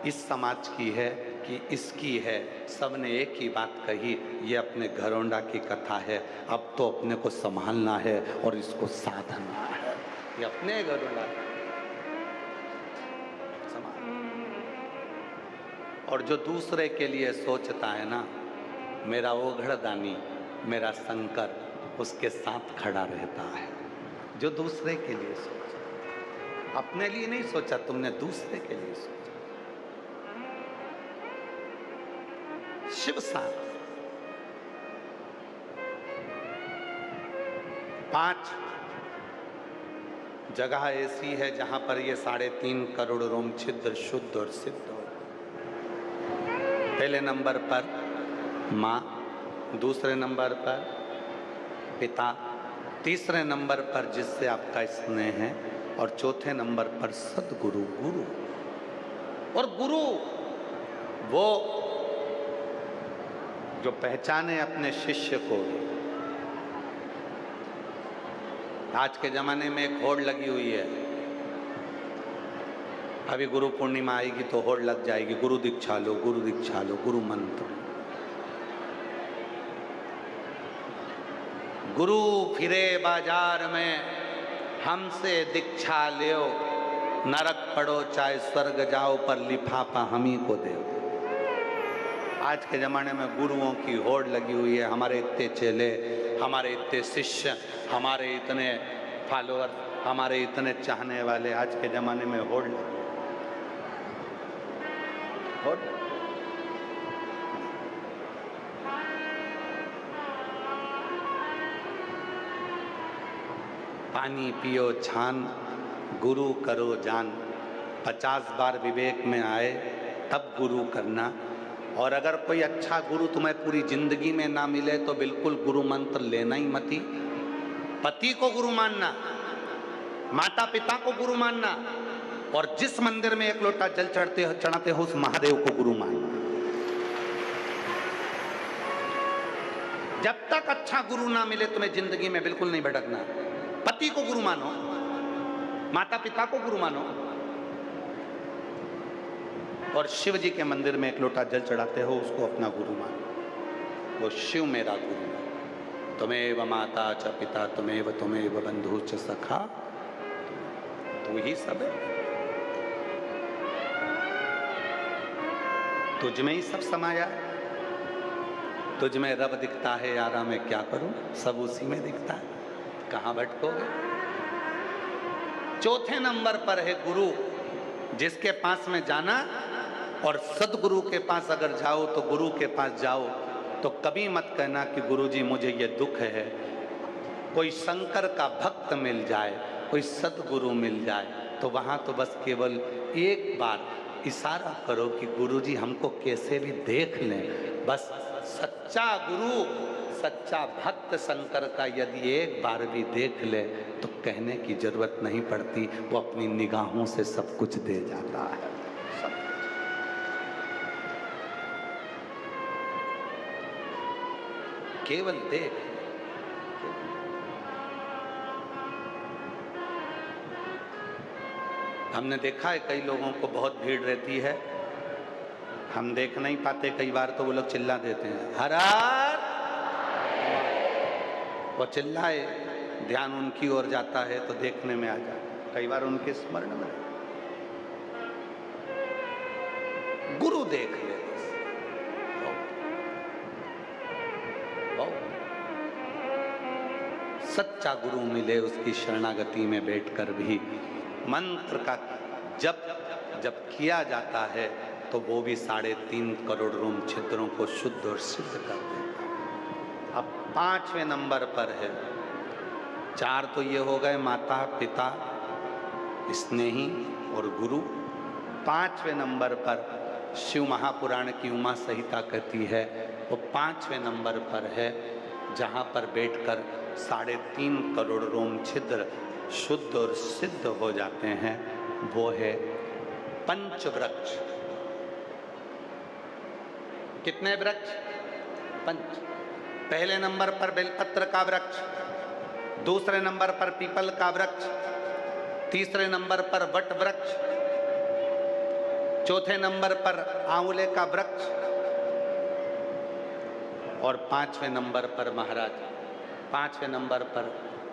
इस समाज की है कि इसकी है। सबने एक ही बात कही, ये अपने घरोंडा की कथा है, अब तो अपने को संभालना है और इसको साधना है। ये अपने घरोंडा और जो दूसरे के लिए सोचता है ना, मेरा ओघड़दानी, मेरा शंकर उसके साथ खड़ा रहता है। जो दूसरे के लिए सोचता, अपने लिए नहीं सोचा, तुमने दूसरे के लिए सोचा। शिव साथ। 5 जगह ऐसी है जहां पर ये 3.5 करोड़ रोम छिद्र शुद्ध और सिद्ध हो। पहले नंबर पर माँ, दूसरे नंबर पर पिता, तीसरे नंबर पर जिससे आपका स्नेह है, और चौथे नंबर पर सद्गुरु गुरु। और गुरु वो जो पहचाने अपने शिष्य को। आज के जमाने में एक होड़ लगी हुई है, अभी गुरु पूर्णिमा आएगी तो होड़ लग जाएगी, गुरु दीक्षा लो, गुरु दीक्षा लो, गुरु मंत्र। गुरु फिरे बाजार में, हमसे दीक्षा लियो, नरक पड़ो चाहे स्वर्ग जाओ, पर लिफाफा हम ही को दे। आज के ज़माने में गुरुओं की होड़ लगी हुई है। हमारे इतने चेले, हमारे इतने शिष्य, हमारे इतने फॉलोअर, हमारे इतने चाहने वाले, आज के ज़माने में होड़ लगी। होड़ पानी पियो छान, गुरु करो जान। 50 बार विवेक में आए तब गुरु करना। और अगर कोई अच्छा गुरु तुम्हें पूरी जिंदगी में ना मिले तो बिल्कुल गुरु मंत्र लेना ही मत ही। पति को गुरु मानना, माता पिता को गुरु मानना, और जिस मंदिर में एक लोटा जल चढ़ाते हो उस महादेव को गुरु मानना। जब तक अच्छा गुरु ना मिले तुम्हें जिंदगी में बिल्कुल नहीं भटकना। पति को गुरु मानो, माता पिता को गुरु मानो, और शिव जी के मंदिर में एक लोटा जल चढ़ाते हो उसको अपना गुरु मानो। वो शिव मेरा गुरु है। तुमेव माता च पिता तुमेव बंधु च सखा, तू ही सब है। तुझ में ही सब समाया है। तुझ में रब दिखता है यारा, मैं क्या करूं, सब उसी में दिखता है, कहां भटकोगे। चौथे नंबर पर है गुरु, जिसके पास में जाना, और सदगुरु के पास अगर जाओ तो गुरु के पास जाओ तो कभी मत कहना कि गुरुजी मुझे ये दुख है। कोई शंकर का भक्त मिल जाए, कोई सदगुरु मिल जाए, तो वहां तो बस केवल एक बार इशारा करो कि गुरुजी हमको कैसे भी देख लें। बस सच्चा गुरु, सच्चा भक्त शंकर का यदि एक बार भी देख ले तो कहने की जरूरत नहीं पड़ती, वो अपनी निगाहों से सब कुछ दे जाता है। केवल देख। हमने देखा है कई लोगों को बहुत भीड़ रहती है, हम देख नहीं पाते कई बार, तो वो लोग चिल्ला देते हैं हर हर। वो चिल्लाए, ध्यान उनकी ओर जाता है तो देखने में आ जाता, कई बार उनके स्मरण में। गुरु देख ले, सच्चा गुरु मिले, उसकी शरणागति में बैठकर भी मंत्र का जब किया जाता है तो वो भी 3.5 करोड़ रोम छिद्रों को शुद्ध और सिद्ध कर देता है। अब 5वें नंबर पर है, 4 तो ये हो गए माता पिता स्नेही और गुरु। 5वें नंबर पर शिव महापुराण की उमा संहिता कहती है, वो 5वें नंबर पर है जहाँ पर बैठकर 3.5 करोड़ रोम छिद्र शुद्ध और सिद्ध हो जाते हैं। वो है पंचवृक्ष। कितने वृक्ष? 5। पहले नंबर पर बेलपत्र का वृक्ष, दूसरे नंबर पर पीपल का वृक्ष, तीसरे नंबर पर वट वृक्ष, चौथे नंबर पर आंवले का वृक्ष, और 5वें नंबर पर महाराज 5वें नंबर पर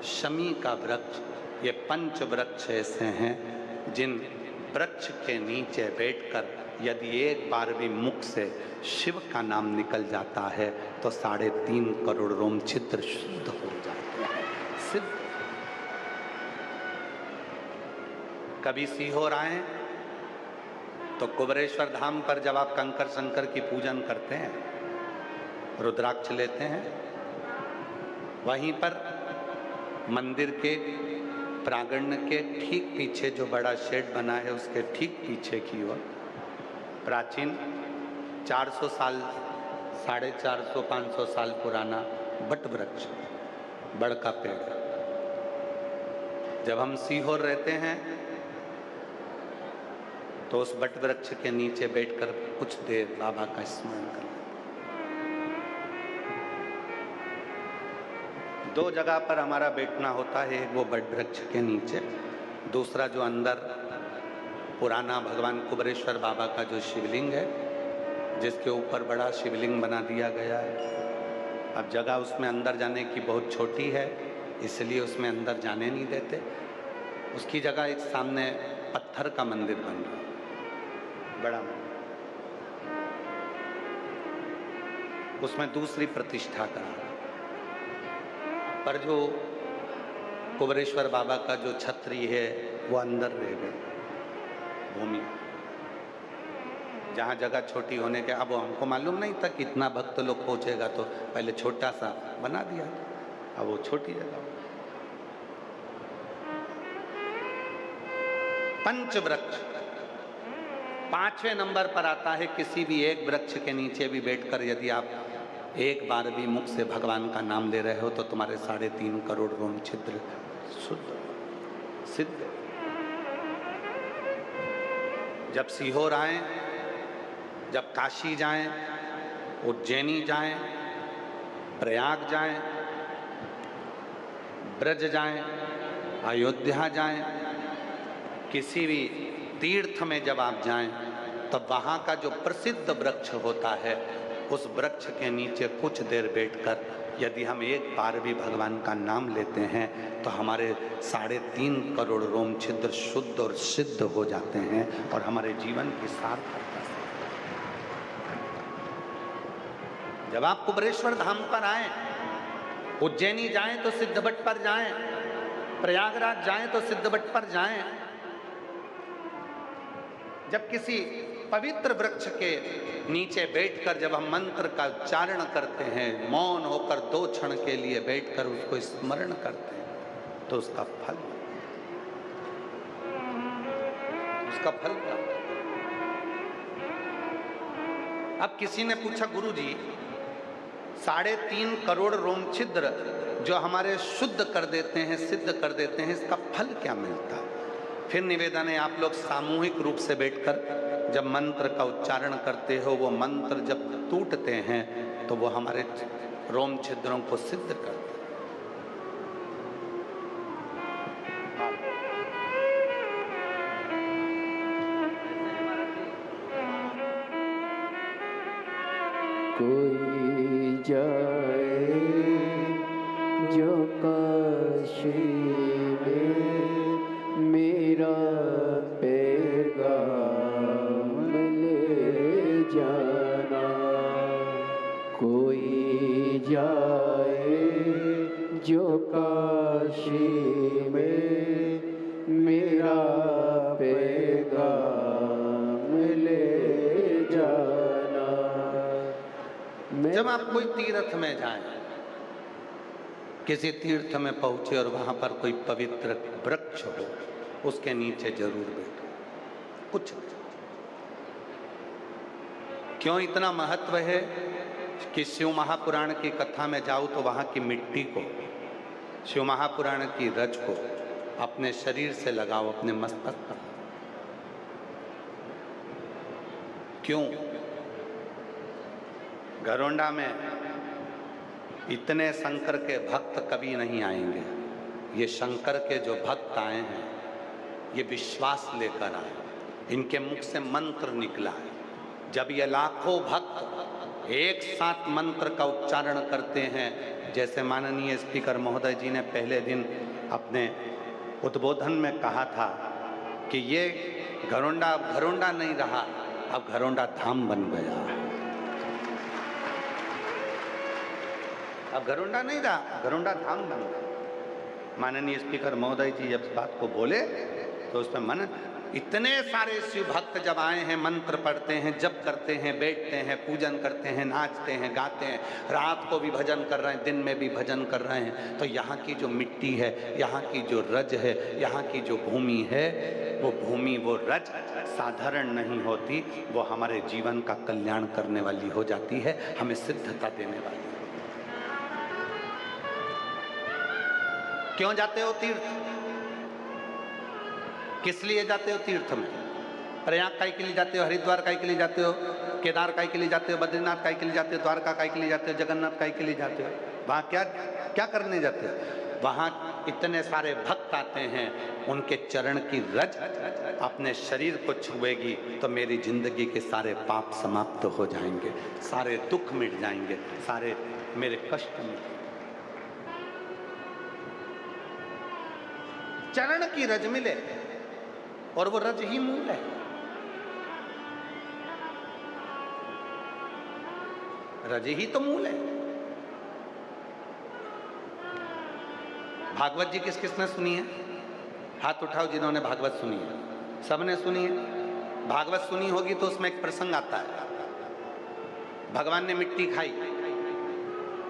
शमी का वृक्ष। ये 5 वृक्ष ऐसे हैं जिन वृक्ष के नीचे बैठकर यदि एक बार भी मुख से शिव का नाम निकल जाता है तो 3.5 करोड़ रोम छिद्र शुद्ध हो जाते हैं, सिद्ध। कभी सीहोर आए तो कुबरेश्वर धाम पर जब आप कंकर शंकर की पूजन करते हैं, रुद्राक्ष लेते हैं, वहीं पर मंदिर के प्रांगण के ठीक पीछे जो बड़ा शेड बना है, उसके ठीक पीछे की ओर प्राचीन 400 साल, 450, 500 साल पुराना बट वृक्ष, बड़ का पेड़। जब हम सीहोर रहते हैं तो उस बट वृक्ष के नीचे बैठकर कुछ देर बाबा का स्मरण कर। दो जगह पर हमारा बैठना होता है, एक वो बट वृक्ष के नीचे, दूसरा जो अंदर पुराना भगवान कुबरेश्वर बाबा का जो शिवलिंग है, जिसके ऊपर बड़ा शिवलिंग बना दिया गया है। अब जगह उसमें अंदर जाने की बहुत छोटी है, इसलिए उसमें अंदर जाने नहीं देते। उसकी जगह एक सामने पत्थर का मंदिर बन रहा है, बड़ा, उसमें दूसरी प्रतिष्ठा करा। पर जो कुबरेश्वर बाबा का जो छत्री है वो अंदर रह गए भूमि, जहाँ जगह छोटी होने के। अब हमको मालूम नहीं था कि इतना भक्त लोग पहुँचेगा, तो पहले छोटा सा बना दिया, अब वो छोटी जगह। पंच वृक्ष 5वें नंबर पर आता है। किसी भी एक वृक्ष के नीचे भी बैठकर यदि आप एक बार भी मुख से भगवान का नाम ले रहे हो तो तुम्हारे 3.5 करोड़ रोम छिद्र शुद्ध सिद्ध। जब सीहोर आए, जब काशी जाएं, उज्जैनी जाएं, प्रयाग जाएं, ब्रज जाएं, अयोध्या जाएं, किसी भी तीर्थ में जब आप जाएं, तब वहाँ का जो प्रसिद्ध वृक्ष होता है, उस वृक्ष के नीचे कुछ देर बैठकर यदि हम एक बार भी भगवान का नाम लेते हैं तो हमारे 3.5 करोड़ रोम छिद्र शुद्ध और सिद्ध हो जाते हैं और हमारे जीवन की सार्थकता। जब आप कुबरेश्वर धाम पर आए, उज्जैनी जाएं तो सिद्धबट पर जाएं, प्रयागराज जाएं तो सिद्धबट पर जाएं। जब किसी पवित्र वृक्ष के नीचे बैठकर जब हम मंत्र का उच्चारण करते हैं, मौन होकर 2 क्षण के लिए बैठकर उसको स्मरण करते हैं, तो उसका फल क्या? अब किसी ने पूछा, गुरु जी 3.5 करोड़ रोम छिद्र जो हमारे शुद्ध कर देते हैं, सिद्ध कर देते हैं, इसका फल क्या मिलता है? फिर निवेदन है, आप लोग सामूहिक रूप से बैठकर जब मंत्र का उच्चारण करते हो, वो मंत्र जब टूटते हैं तो वो हमारे रोम छिद्रों को सिद्ध करते हैं। कोई जाए जो काशी में मेरा पैगाम ले जाना, कोई जाए जो काशी में मेरा पैगाम ले जाना। जब आप कोई तीर्थ में जाएं, किसी तीर्थ में पहुंचे और वहां पर कोई पवित्र वृक्ष हो, उसके नीचे जरूर बैठो। कुछ क्यों इतना महत्व है कि शिव महापुराण की कथा में जाओ तो वहां की मिट्टी को, शिव महापुराण की रज को अपने शरीर से लगाओ, अपने मस्तक पर। क्यों? घरोंडा में इतने शंकर के भक्त कभी नहीं आएंगे। ये शंकर के जो भक्त आए हैं, ये विश्वास लेकर आए, इनके मुख से मंत्र निकला है। जब ये लाखों भक्त एक साथ मंत्र का उच्चारण करते हैं, जैसे माननीय स्पीकर महोदय जी ने पहले दिन अपने उद्बोधन में कहा था कि ये घरोंडा घरोंडा नहीं रहा, अब घरोंडा धाम बन गया है। अब घरोंडा नहीं रहा, घरोंडा धाम बन गया। माननीय स्पीकर महोदय जी जब इस बात को बोले तो उसमें मन, इतने सारे शिव भक्त जब आए हैं, मंत्र पढ़ते हैं, जप करते हैं, बैठते हैं, पूजन करते हैं, नाचते हैं, गाते हैं, रात को भी भजन कर रहे हैं, दिन में भी भजन कर रहे हैं, तो यहाँ की जो मिट्टी है, यहाँ की जो रज है, यहाँ की जो भूमि है, वो भूमि, वो रज साधारण नहीं होती, वो हमारे जीवन का कल्याण करने वाली हो जाती है, हमें सिद्धता देने वाली। क्यों जाते हो तीर्थ? किस लिए जाते हो तीर्थ में? प्रयाग काहे के लिए जाते हो? हरिद्वार काहे के लिए जाते हो? केदार काहे के लिए जाते हो? बद्रीनाथ काहे के लिए जाते हो? द्वारका काहे के लिए जाते हो? जगन्नाथ काहे के लिए जाते हो? वहाँ क्या क्या करने जाते हो? वहाँ इतने सारे भक्त आते हैं, उनके चरण की रज अपने शरीर को छुएगी तो मेरी जिंदगी के सारे पाप समाप्त हो जाएंगे, सारे दुख मिट जाएंगे, सारे मेरे कष्ट मिट। चरण की रज मिले, और वो रज ही मूल है। रज ही तो मूल है। भागवत जी किस किसने सुनी है? हाथ उठाओ जिन्होंने भागवत सुनी है। सबने सुनी है। भागवत सुनी होगी तो उसमें एक प्रसंग आता है, भगवान ने मिट्टी खाई।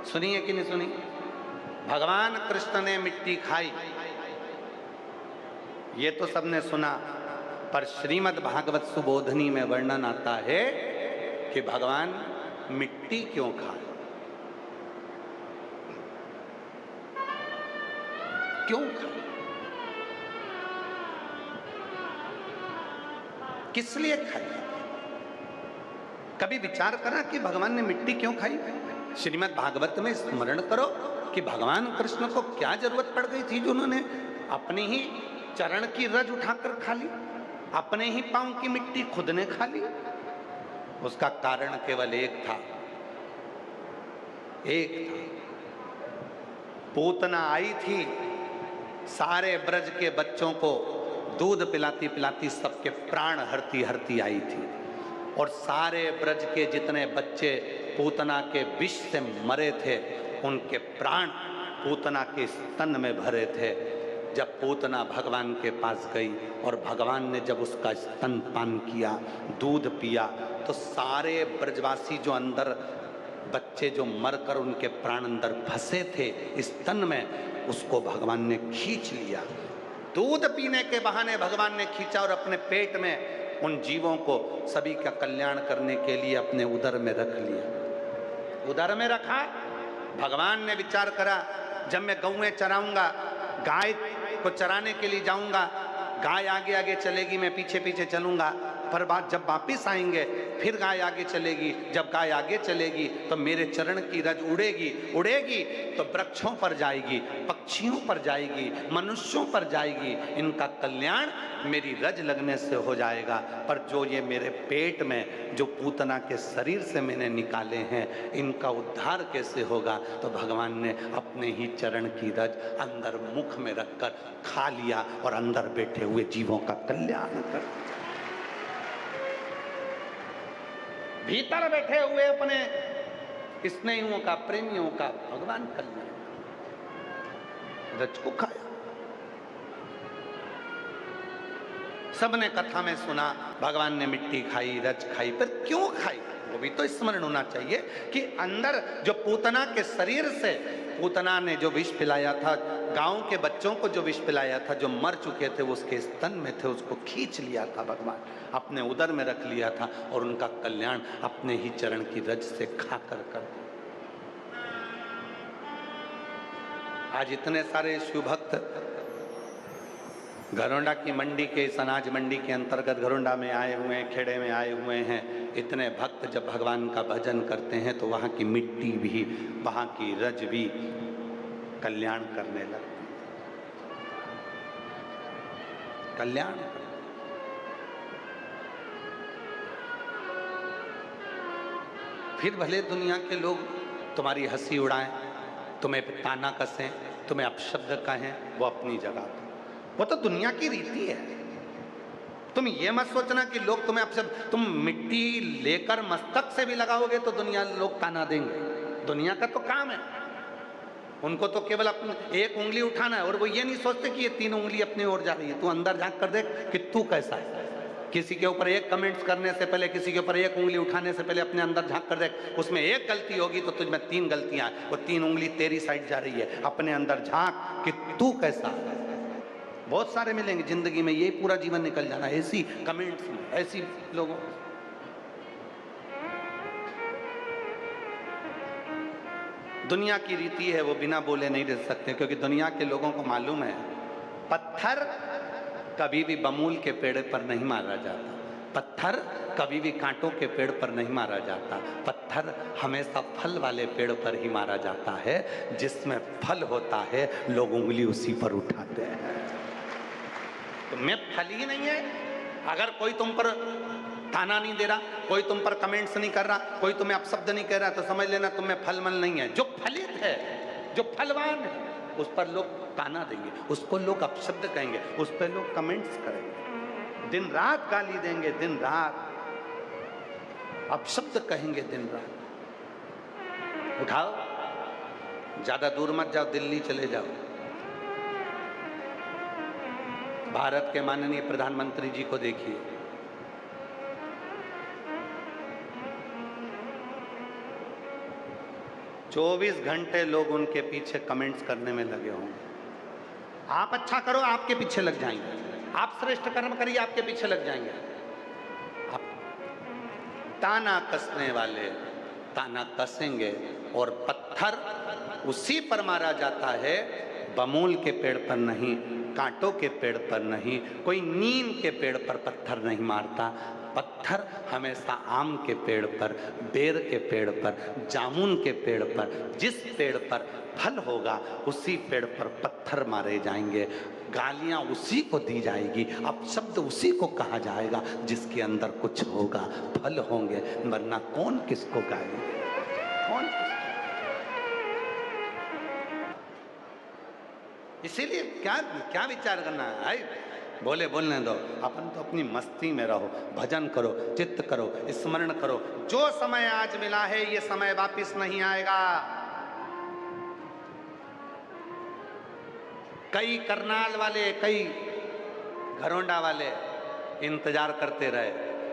सुनी है कि नहीं सुनी? भगवान कृष्ण ने मिट्टी खाई, ये तो सबने सुना, पर श्रीमद् भागवत सुबोधनी में वर्णन आता है कि भगवान मिट्टी क्यों खाए, क्यों खाए, किस लिए खाई? कभी विचार करा कि भगवान ने मिट्टी क्यों खाई? श्रीमद् भागवत में स्मरण करो कि भगवान कृष्ण को क्या जरूरत पड़ गई थी जो उन्होंने अपनी ही चरण की रज उठाकर खा ली, अपने ही पांव की मिट्टी खुद ने खा ली। उसका कारण केवल एक था, एक था। पूतना आई थी, सारे ब्रज के बच्चों को दूध पिलाती पिलाती सबके प्राण हरती हरती आई थी, और सारे ब्रज के जितने बच्चे पूतना के विष से मरे थे, उनके प्राण पूतना के स्तन में भरे थे। जब पूतना भगवान के पास गई और भगवान ने जब उसका स्तनपान किया, दूध पिया, तो सारे ब्रजवासी जो अंदर बच्चे जो मरकर उनके प्राण अंदर फंसे थे स्तन में, उसको भगवान ने खींच लिया। दूध पीने के बहाने भगवान ने खींचा और अपने पेट में उन जीवों को सभी का कल्याण करने के लिए अपने उदर में रख लिया। उदर में रखा। भगवान ने विचार करा, जब मैं गौएं चराऊंगा, गाय को चराने के लिए जाऊंगा, गाय आगे आगे चलेगी, मैं पीछे पीछे चलूंगा, पर बात जब वापिस आएंगे फिर गाय आगे चलेगी, जब गाय आगे चलेगी तो मेरे चरण की रज उड़ेगी, उड़ेगी तो वृक्षों पर जाएगी, पक्षियों पर जाएगी, मनुष्यों पर जाएगी, इनका कल्याण मेरी रज लगने से हो जाएगा। पर जो ये मेरे पेट में जो पूतना के शरीर से मैंने निकाले हैं, इनका उद्धार कैसे होगा? तो भगवान ने अपने ही चरण की रज अंदर मुख में रखकर खा लिया और अंदर बैठे हुए जीवों का कल्याण कर, भीतर बैठे हुए अपने स्नेहियों का, प्रेमियों का भगवान कल्याण, रज को खाया। सबने कथा में सुना भगवान ने मिट्टी खाई, रज खाई, पर क्यों खाई? वो भी तो स्मरण होना चाहिए कि अंदर जो पूतना के शरीर से पूतना ने जो विष पिलाया था, गांव के बच्चों को जो विष पिलाया था, जो मर चुके थे, वो उसके स्तन में थे, उसको खींच लिया था भगवान, अपने उदर में रख लिया था और उनका कल्याण अपने ही चरण की रज से खाकर कर दिया। आज इतने सारे शिव भक्त घरोंडा की मंडी के, इस अनाज मंडी के अंतर्गत घरोंडा में आए हुए हैं, खेड़े में आए हुए हैं। इतने भक्त जब भगवान का भजन करते हैं तो वहाँ की मिट्टी भी, वहाँ की रज भी कल्याण करने लगती, कल्याण। फिर भले दुनिया के लोग तुम्हारी हंसी उड़ाएं, तुम्हें ताना कसें, तुम्हें अपशब्द कहें, वो अपनी जगह, वो तो दुनिया की रीति है। तुम ये मत सोचना कि लोग तुम्हें अपशब्द, तुम मिट्टी लेकर मस्तक से भी लगाओगे तो दुनिया लोग ताना देंगे, दुनिया का तो काम है। उनको तो केवल अपनी एक उंगली उठाना है, और वो ये नहीं सोचते कि ये 3 उंगली अपनी ओर जा रही है। तू अंदर झांक कर देख कि तू कैसा है। किसी के ऊपर एक कमेंट्स करने से पहले, किसी के ऊपर एक उंगली उठाने से पहले अपने अंदर झांक कर देख। उसमें एक गलती होगी तो तुझमें 3 गलतियां, वो 3 उंगली तेरी साइड जा रही है। अपने अंदर झांक कि तू कैसा है। बहुत सारे मिलेंगे जिंदगी में, यही पूरा जीवन निकल जाना ऐसी कमेंट्स में, ऐसी लोगों। दुनिया की रीति है, वो बिना बोले नहीं रह सकते, क्योंकि दुनिया के लोगों को मालूम है पत्थर कभी भी बमूल के पेड़ पर नहीं मारा जाता, पत्थर कभी भी कांटों के पेड़ पर नहीं मारा जाता, पत्थर हमेशा फल वाले पेड़ पर ही मारा जाता है। जिसमें फल होता है लोग उंगली उसी पर उठाते हैं। तो मैं फल ही नहीं है। अगर कोई तुम पर ताना नहीं दे रहा, कोई तुम पर कमेंट्स नहीं कर रहा, कोई तुम्हें अपशब्द नहीं कह रहा, तो समझ लेना तुम में फलमल नहीं है। जो फलित है, जो फलवान है, उस पर लोग ताना देंगे, उसको लोग अपशब्द कहेंगे, उस पर लोग कमेंट्स करेंगे, दिन रात गाली देंगे, दिन रात अपशब्द कहेंगे, दिन रात। उठाओ, ज्यादा दूर मत जाओ, दिल्ली चले जाओ। भारत के माननीय प्रधानमंत्री जी को देखिए, 24 घंटे लोग उनके पीछे कमेंट्स करने में लगे होंगे। आप अच्छा करो, आपके पीछे लग जाएंगे, आप श्रेष्ठ कर्म करिए, आपके पीछे लग जाएंगे। आप ताना कसने वाले ताना कसेंगे, और पत्थर उसी पर मारा जाता है, बमूल के पेड़ पर नहीं, कांटों के पेड़ पर नहीं, कोई नीम के पेड़ पर पत्थर नहीं मारता। पत्थर हमेशा आम के पेड़ पर, बेर के पेड़ पर, जामुन के पेड़ पर, जिस पेड़ पर फल होगा उसी पेड़ पर पत्थर मारे जाएंगे, गालियां उसी को दी जाएगी, अपशब्द उसी को कहा जाएगा जिसके अंदर कुछ होगा, फल होंगे, वरना कौन किसको गाएगा, कौन किसको। इसीलिए क्या क्या विचार करना है, बोले बोलने दो, अपन तो अपनी मस्ती में रहो, भजन करो, चित्त करो, स्मरण करो। जो समय आज मिला है ये समय वापस नहीं आएगा। कई करनाल वाले, कई घरोंडा वाले इंतजार करते रहे,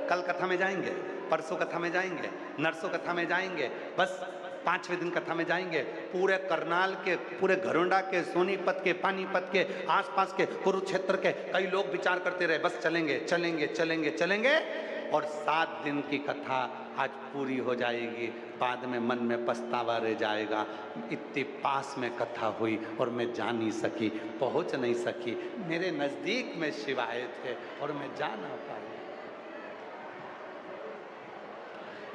कल कथा में जाएंगे, परसों कथा में जाएंगे, नरसों कथा में जाएंगे, बस 5वें दिन कथा में जाएंगे। पूरे करनाल के, पूरे घरोंडा के, सोनीपत के, पानीपत के, आसपास के, कुरुक्षेत्र के कई लोग विचार करते रहे, बस चलेंगे चलेंगे चलेंगे चलेंगे, और 7 दिन की कथा आज पूरी हो जाएगी। बाद में मन में पछतावा रह जाएगा, इतनी पास में कथा हुई और मैं जा नहीं सकी, पहुंच नहीं सकी, मेरे नजदीक में शिव आए थे और मैं जा ना पाई।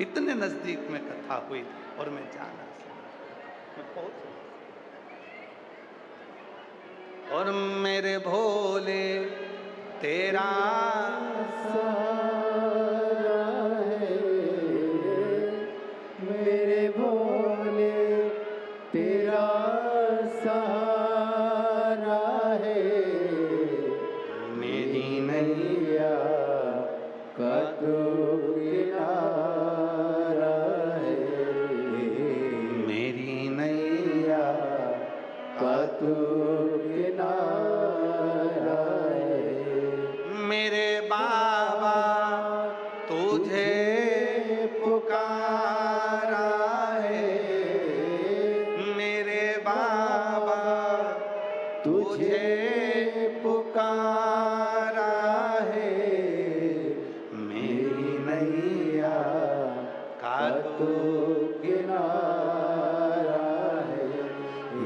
इतने नजदीक में कथा हुई और मैं जा ना सका, मैं पहुंच। और मेरे भोले तेरा सहारा है, मेरे भोले तेरा सहारा है, मेरी नैया का तू किनारा है, मेरी नैया का तू किनारा है, मेरे बाबा तुझे पुकारा है, मेरे बाबा तुझे पुकारा है, मेरी नैया का तू किनारा है,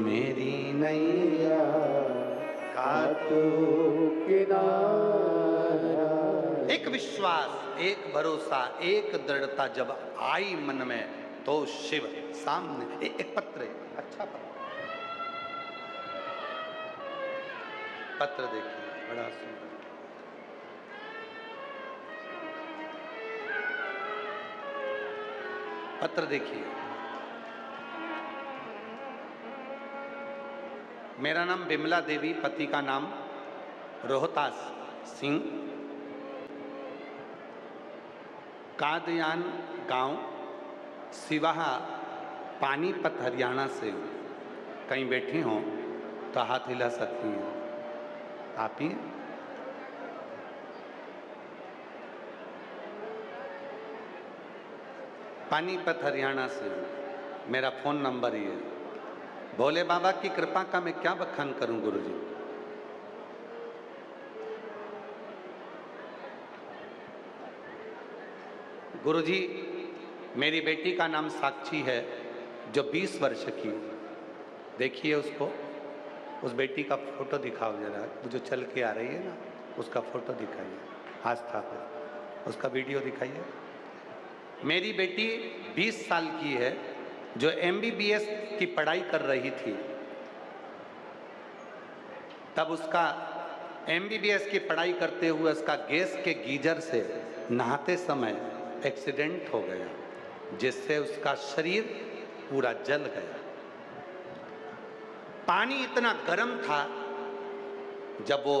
मेरी नैया का तू किनारा। एक विश्वास, एक भरोसा, एक दृढ़ता जब आई मन में, तो शिव सामने। एक पत्र है, अच्छा पत्र देखिए, बड़ा सुंदर। पत्र देखिए। मेरा नाम बिमला देवी, पति का नाम रोहतास सिंह, कादयान गांव, सिवाहा, पानीपत, हरियाणा से हूँ। कहीं बैठी हों तो हाथ हिला सकती हैं। आप ही पानीपत हरियाणा से हूँ, मेरा फ़ोन नंबर ही है। भोले बाबा की कृपा का मैं क्या बखान करूं गुरुजी। गुरुजी, मेरी बेटी का नाम साक्षी है, जो 20 वर्ष की। देखिए उसको, उस बेटी का फोटो दिखाओ जरा, जो चल के आ रही है ना, उसका फोटो दिखाइए, आस्था पे उसका वीडियो दिखाइए। मेरी बेटी 20 साल की है, जो MBBS की पढ़ाई कर रही थी। तब उसका MBBS की पढ़ाई करते हुए उसका गैस के गीजर से नहाते समय एक्सीडेंट हो गया, जिससे उसका शरीर पूरा जल गया। पानी इतना गर्म था, जब वो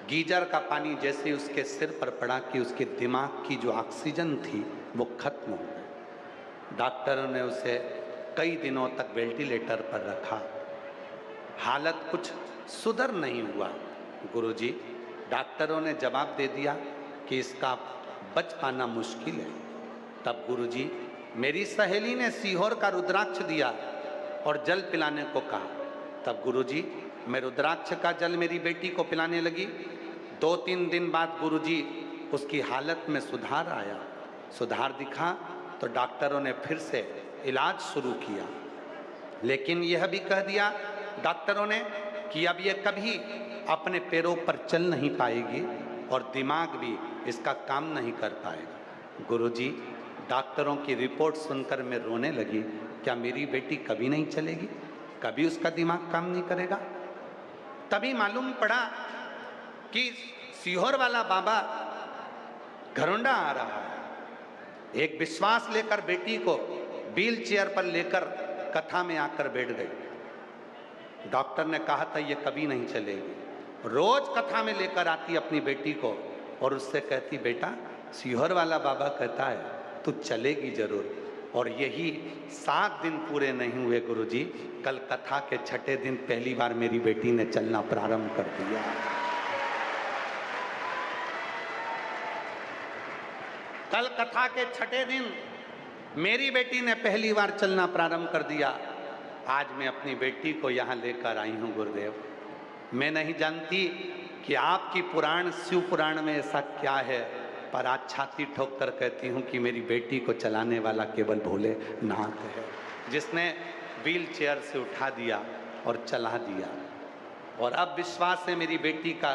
गीजर का पानी जैसे उसके सिर पर पड़ा कि उसके दिमाग की जो ऑक्सीजन थी वो खत्म हो गई। डॉक्टरों ने उसे कई दिनों तक वेंटिलेटर पर रखा। हालत कुछ सुधर नहीं हुआ। गुरुजी, डॉक्टरों ने जवाब दे दिया कि इसका बच पाना मुश्किल है। तब गुरुजी, मेरी सहेली ने सीहोर का रुद्राक्ष दिया और जल पिलाने को कहा। तब गुरुजी, मैं रुद्राक्ष का जल मेरी बेटी को पिलाने लगी। 2-3 दिन बाद गुरुजी, उसकी हालत में सुधार आया। सुधार दिखा तो डॉक्टरों ने फिर से इलाज शुरू किया, लेकिन यह भी कह दिया डॉक्टरों ने कि अब ये कभी अपने पैरों पर चल नहीं पाएगी और दिमाग भी इसका काम नहीं कर पाएगा। गुरुजी, डॉक्टरों की रिपोर्ट सुनकर मैं रोने लगी। क्या मेरी बेटी कभी नहीं चलेगी? कभी उसका दिमाग काम नहीं करेगा? तभी मालूम पड़ा कि सीहोर वाला बाबा घरोंडा आ रहा है। एक विश्वास लेकर बेटी को व्हील चेयर पर लेकर कथा में आकर बैठ गई। डॉक्टर ने कहा था ये कभी नहीं चलेगी। रोज कथा में लेकर आती अपनी बेटी को और उससे कहती, बेटा सीहोर वाला बाबा कहता है तू चलेगी जरूर। और यही 7 दिन पूरे नहीं हुए गुरुजी, कल कथा के 6ठे दिन पहली बार मेरी बेटी ने चलना प्रारंभ कर दिया। कल कथा के 6ठे दिन मेरी बेटी ने पहली बार चलना प्रारंभ कर दिया। आज मैं अपनी बेटी को यहाँ लेकर आई हूँ गुरुदेव। मैं नहीं जानती कि आपकी पुराण शिव पुराण में ऐसा क्या है, पर आज छाती ठोक कर कहती हूँ कि मेरी बेटी को चलाने वाला केवल भोलेनाथ है, जिसने व्हील चेयर से उठा दिया और चला दिया। और अब विश्वास है मेरी बेटी का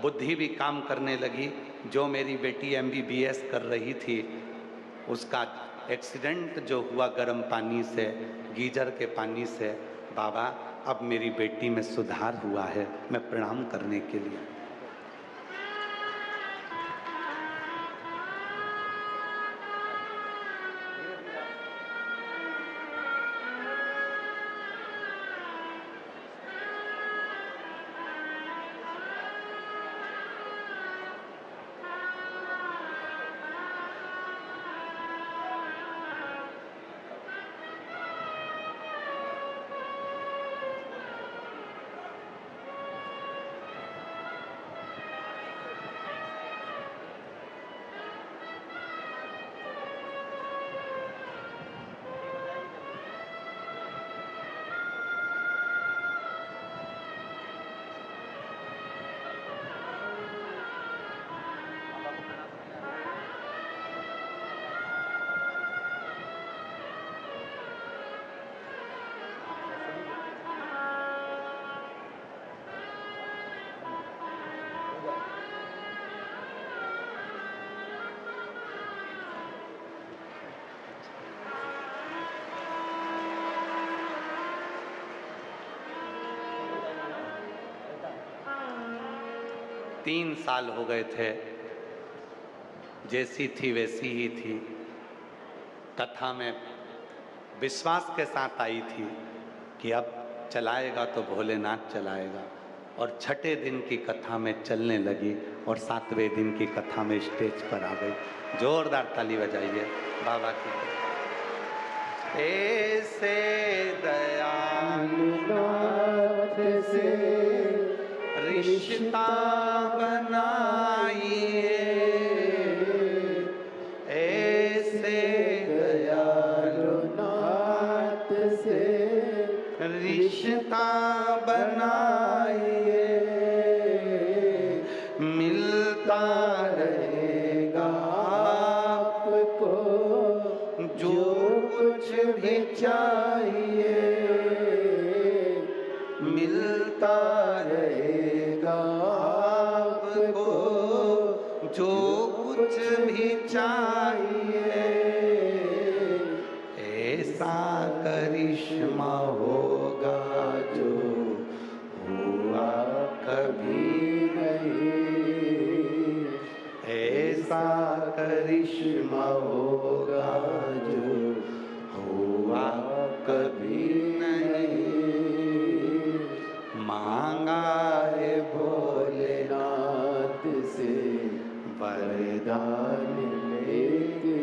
बुद्धि भी काम करने लगी। जो मेरी बेटी MBBS कर रही थी, उसका एक्सीडेंट जो हुआ गर्म पानी से, गीजर के पानी से, बाबा अब मेरी बेटी में सुधार हुआ है। मैं प्रणाम करने के लिए तीन साल हो गए थे, जैसी थी वैसी ही थी। कथा में विश्वास के साथ आई थी कि अब चलाएगा तो भोलेनाथ चलाएगा, और 6ठे दिन की कथा में चलने लगी और 7वें दिन की कथा में स्टेज पर आ गई। जोरदार ताली बजाइए बाबा की। ऐसे दयालुनाथ से रिश्ता बनाइए, ऐसे दयालुनाथ से रिश्ता बनाइए, मिलता रहेगा आपको जो कुछ भी चाहिए, मिलता रहेगा आपको जो कुछ भी चाहिए, ऐसा करिश्मा होगा जो हुआ कभी नहीं, ऐसा करिश्मा होगा जो हुआ कभी नहीं। मांगा है भोलेनाथ से वरदान लेके,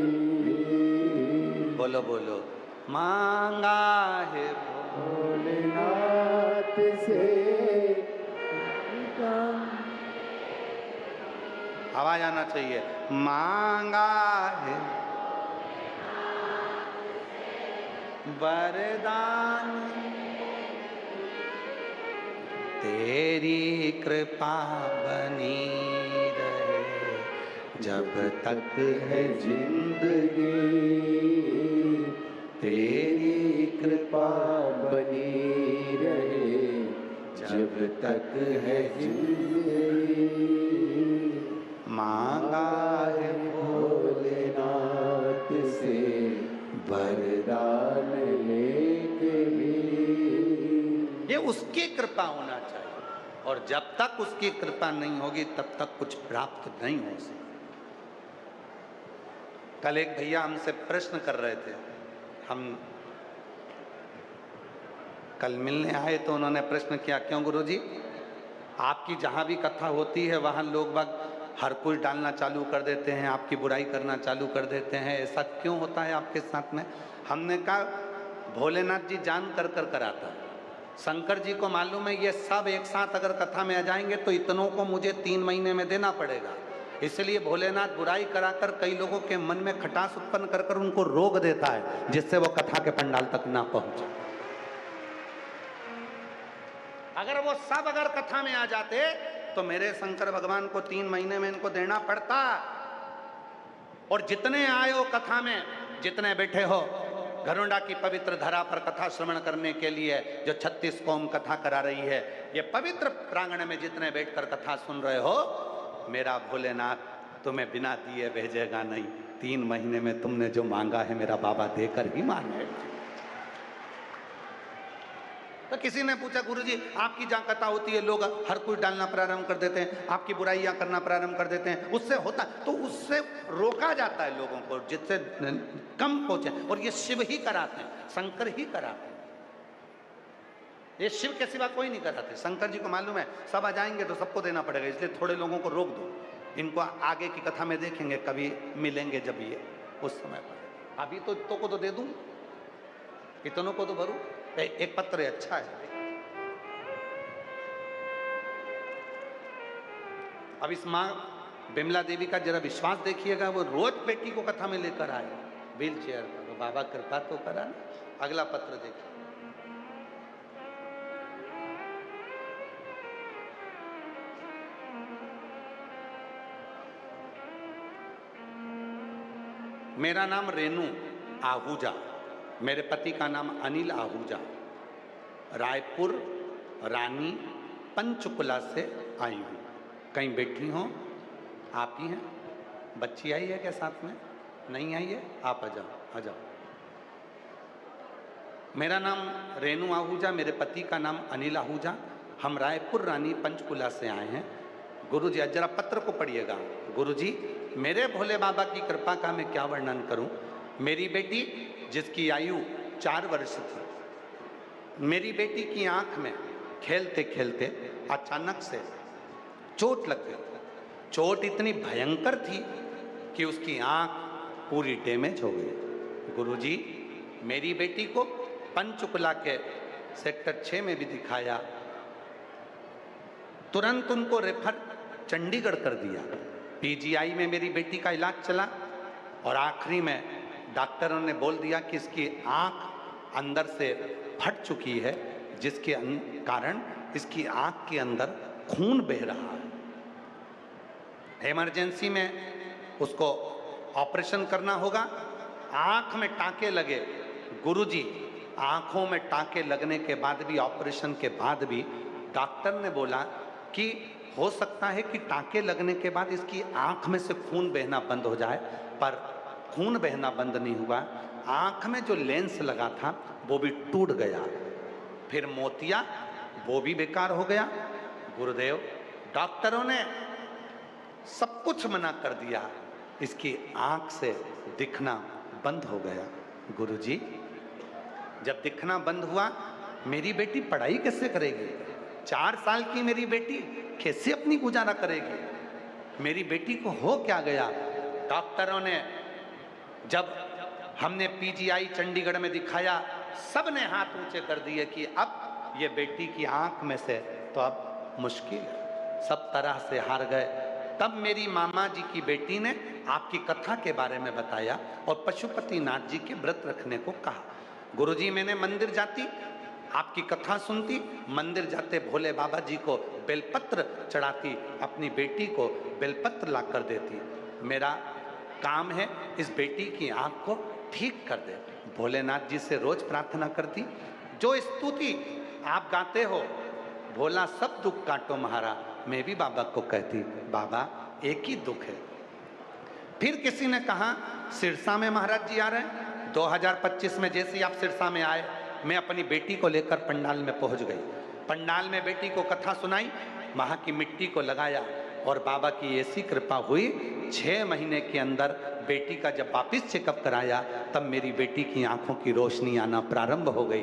बोलो बोलो, मांगा है भोलेनाथ से आवाज आना चाहिए, मांगा है वरदान, तेरी कृपा बनी रहे जब तक है जिंदगी, तेरी कृपा बनी रहे जब तक है जिंदगी, मांगा है भोलेनाथ से वरदान लेके भी। ये उसकी कृपा होना चाहिए, और जब तक उसकी कृपा नहीं होगी तब तक कुछ प्राप्त नहीं हो सकता। कल एक भैया हमसे प्रश्न कर रहे थे, हम कल मिलने आए तो उन्होंने प्रश्न किया, क्यों गुरुजी आपकी जहाँ भी कथा होती है वहाँ लोग बाग हर कुछ डालना चालू कर देते हैं, आपकी बुराई करना चालू कर देते हैं, ऐसा क्यों होता है आपके साथ में? हमने कहा भोलेनाथ जी जान कर कर कराता है, शंकर जी को मालूम है ये सब एक साथ अगर कथा में आ जाएंगे तो इतनों को मुझे 3 महीने में देना पड़ेगा, इसलिए भोलेनाथ बुराई कराकर कई लोगों के मन में खटास उत्पन्न कर कर उनको रोक देता है, जिससे वो कथा के पंडाल तक ना पहुंचे। अगर वो सब अगर कथा में आ जाते तो मेरे शंकर भगवान को 3 महीने में इनको देना पड़ता। और जितने आए हो कथा में, जितने बैठे हो घरोंडा की पवित्र धरा पर कथा श्रवण करने के लिए, जो 36 कौम कथा करा रही है, ये पवित्र प्रांगण में जितने बैठकर कथा सुन रहे हो, मेरा भोलेनाथ तुम्हें बिना दिए भेजेगा नहीं। 3 महीने में तुमने जो मांगा है मेरा बाबा देकर ही माने। तो किसी ने पूछा गुरुजी आपकी जहाँ कथा होती है लोग हर कुछ डालना प्रारंभ कर देते हैं, आपकी बुराइयां करना प्रारंभ कर देते हैं, उससे होता तो उससे रोका जाता है लोगों को, जिससे कम पहुंचे। और ये शिव ही कराते हैं, शंकर ही कराते हैं, ये शिव के सिवा कोई नहीं कराते। शंकर जी को मालूम है सब आ जाएंगे तो सबको देना पड़ेगा, इसलिए थोड़े लोगों को रोक दो, इनको आगे की कथा में देखेंगे, कभी मिलेंगे जब ये उस समय पर। अभी तो इतनों को तो दे दूं, इतनों को तो भरूं। एक पत्र है, अच्छा है। अब इस माँ बिमला देवी का जरा विश्वास देखिएगा, वो रोज बेटी को कथा में लेकर आए व्हील चेयर पर, तो बाबा कृपा तो करा ना। अगला पत्र देखिए, मेरा नाम रेनू आहूजा, मेरे पति का नाम अनिल आहूजा, रायपुर रानी पंचकुला से आई हूँ। कहीं बैठी हो? आप ही हैं? बच्ची आई है क्या साथ में? नहीं आई है? आप आ जाओ, आ जाओ। मेरा नाम रेनू आहूजा, मेरे पति का नाम अनिल आहूजा, हम रायपुर रानी पंचकुला से आए हैं। गुरुजी जरा पत्र को पढ़िएगा। गुरुजी मेरे भोले बाबा की कृपा का मैं क्या वर्णन करूं। मेरी बेटी जिसकी आयु 4 वर्ष थी, मेरी बेटी की आंख में खेलते खेलते अचानक से चोट लग गई। चोट इतनी भयंकर थी कि उसकी आंख पूरी डैमेज हो गई। गुरुजी मेरी बेटी को पंचकुला के सेक्टर 6 में भी दिखाया, तुरंत उनको रेफर चंडीगढ़ कर दिया। पीजीआई में मेरी बेटी का इलाज चला और आखिरी में डॉक्टरों ने बोल दिया कि इसकी आंख अंदर से फट चुकी है, जिसके कारण इसकी आंख के अंदर खून बह रहा है। इमरजेंसी में उसको ऑपरेशन करना होगा। आंख में टांके लगे। गुरुजी, आंखों में टांके लगने के बाद भी, ऑपरेशन के बाद भी डॉक्टर ने बोला कि हो सकता है कि टांके लगने के बाद इसकी आंख में से खून बहना बंद हो जाए, पर खून बहना बंद नहीं हुआ। आंख में जो लेंस लगा था वो भी टूट गया, फिर मोतिया वो भी बेकार हो गया। गुरुदेव, डॉक्टरों ने सब कुछ मना कर दिया, इसकी आंख से दिखना बंद हो गया। गुरुजी, जब दिखना बंद हुआ, मेरी बेटी पढ़ाई कैसे करेगी? 4 साल की मेरी बेटी कैसे अपनी गुजारा करेगी? मेरी बेटी को हो क्या गया? डॉक्टरों ने, जब हमने पीजीआई चंडीगढ़ में दिखाया, सब ने हाथ ऊंचे कर दिए कि अब ये बेटी की आंख में से तो अब मुश्किल है, सब तरह से हार गए। तब मेरी मामा जी की बेटी ने आपकी कथा के बारे में बताया और पशुपतिनाथ जी के व्रत रखने को कहा। गुरुजी, मैंने मंदिर जाती, आपकी कथा सुनती, मंदिर जाते भोले बाबा जी को बेलपत्र चढ़ाती, अपनी बेटी को बेलपत्र ला कर देती। मेरा काम है इस बेटी की आंख को ठीक कर दे। भोलेनाथ जी से रोज प्रार्थना करती, जो स्तुति आप गाते हो, भोला सब दुख काटो महारा, मैं भी बाबा को कहती, बाबा एक ही दुख है। फिर किसी ने कहा सिरसा में महाराज जी आ रहे हैं। 2025 में जैसे ही आप सिरसा में आए, मैं अपनी बेटी को लेकर पंडाल में पहुंच गई। पंडाल में बेटी को कथा सुनाई, वहाँ की मिट्टी को लगाया और बाबा की ऐसी कृपा हुई, 6 महीने के अंदर बेटी का जब वापिस चेकअप कराया, तब मेरी बेटी की आंखों की रोशनी आना प्रारंभ हो गई।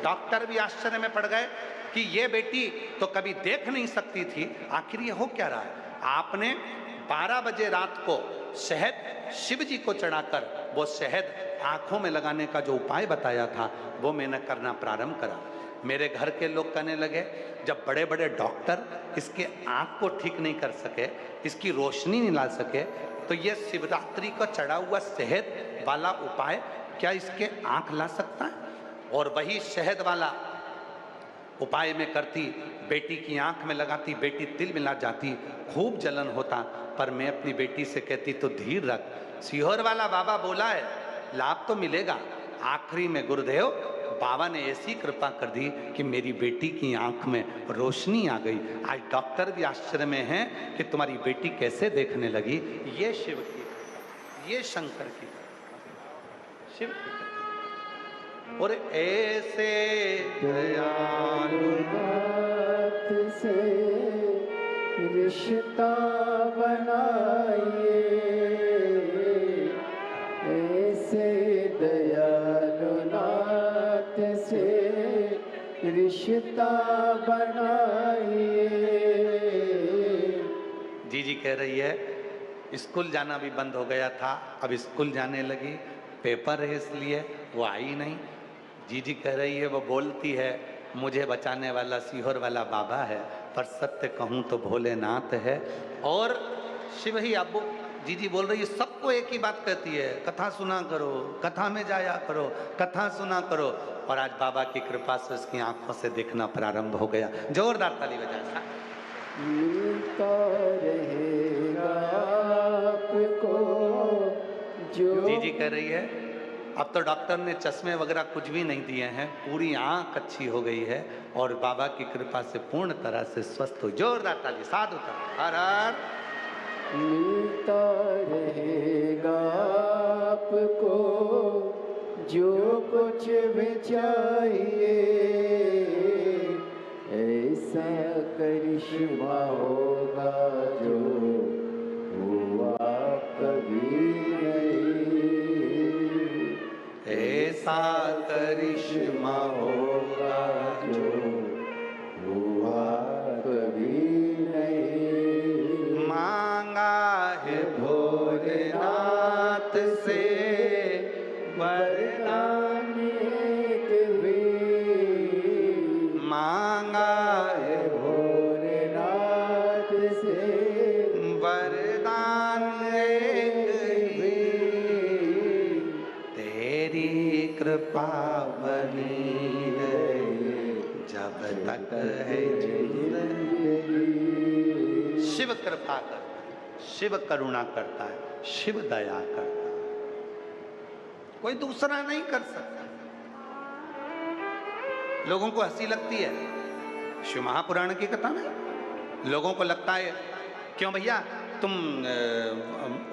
डॉक्टर भी आश्चर्य में पड़ गए कि ये बेटी तो कभी देख नहीं सकती थी, आखिर ये हो क्या रहा है? आपने 12 बजे रात को शहद शिव जी को चढ़ाकर वो शहद आंखों में लगाने का जो उपाय बताया था, वो मैंने करना प्रारंभ करा। मेरे घर के लोग कहने लगे, जब बड़े बड़े डॉक्टर इसके आंख को ठीक नहीं कर सके, इसकी रोशनी नहीं ला सके, तो ये शिवरात्रि का चढ़ा हुआ शहद वाला उपाय क्या इसके आंख ला सकता है? और वही शहद वाला उपाय में करती, बेटी की आंख में लगाती, बेटी तिल मिला जाती, खूब जलन होता, पर मैं अपनी बेटी से कहती तो धीर रख, सीहोर वाला बाबा बोला है लाभ तो मिलेगा। आखिरी में गुरुदेव बाबा ने ऐसी कृपा कर दी कि मेरी बेटी की आंख में रोशनी आ गई। आज डॉक्टर भी आश्चर्य में हैं कि तुम्हारी बेटी कैसे देखने लगी। ये शिव की, ये शंकर की, शिव की। और ऐसे दयालु हाथ से रिश्ता बनाइए, ऐसे दयालु नाथ से रिश्ता बनाइए। जी कह रही है स्कूल जाना भी बंद हो गया था, अब स्कूल जाने लगी, पेपर है इसलिए वो आई नहीं। जी कह रही है, वो बोलती है मुझे बचाने वाला सीहोर वाला बाबा है, पर सत्य कहूँ तो भोलेनाथ है। और शिव ही अबू जी बोल रही है, सबको एक ही बात कहती है, कथा सुना करो, कथा में जाया करो, कथा सुना करो। और आज बाबा की कृपा से उसकी आंखों से देखना प्रारंभ हो गया। जोरदार ताली बजा। मिलता रहेगा आपको जो। जी कह रही है अब तो डॉक्टर ने चश्मे वगैरह कुछ भी नहीं दिए हैं, पूरी आंख अच्छी हो गई है और बाबा की कृपा से पूर्ण तरह से स्वस्थ हो। जोरदार ताली, साधु ताली, हर हर। मिलता रहेगा आपको जो कुछ भी चाहिए, ऐसा करिश्मा होगा जो हुआ कभी नहीं, ऐसा करिश्मा होगा जो हुआ कभी नहीं। मांगा है भोलेनाथ से वरदान तेरी कृपा बनी रहे जब तक है जिंदगी। शिव कृपा करता है, शिव करुणा करता है, शिव दया करता है, कोई दूसरा नहीं कर सकता। लोगों को हंसी लगती है शिव महापुराण की कथा में, लोगों को लगता है क्यों भैया तुम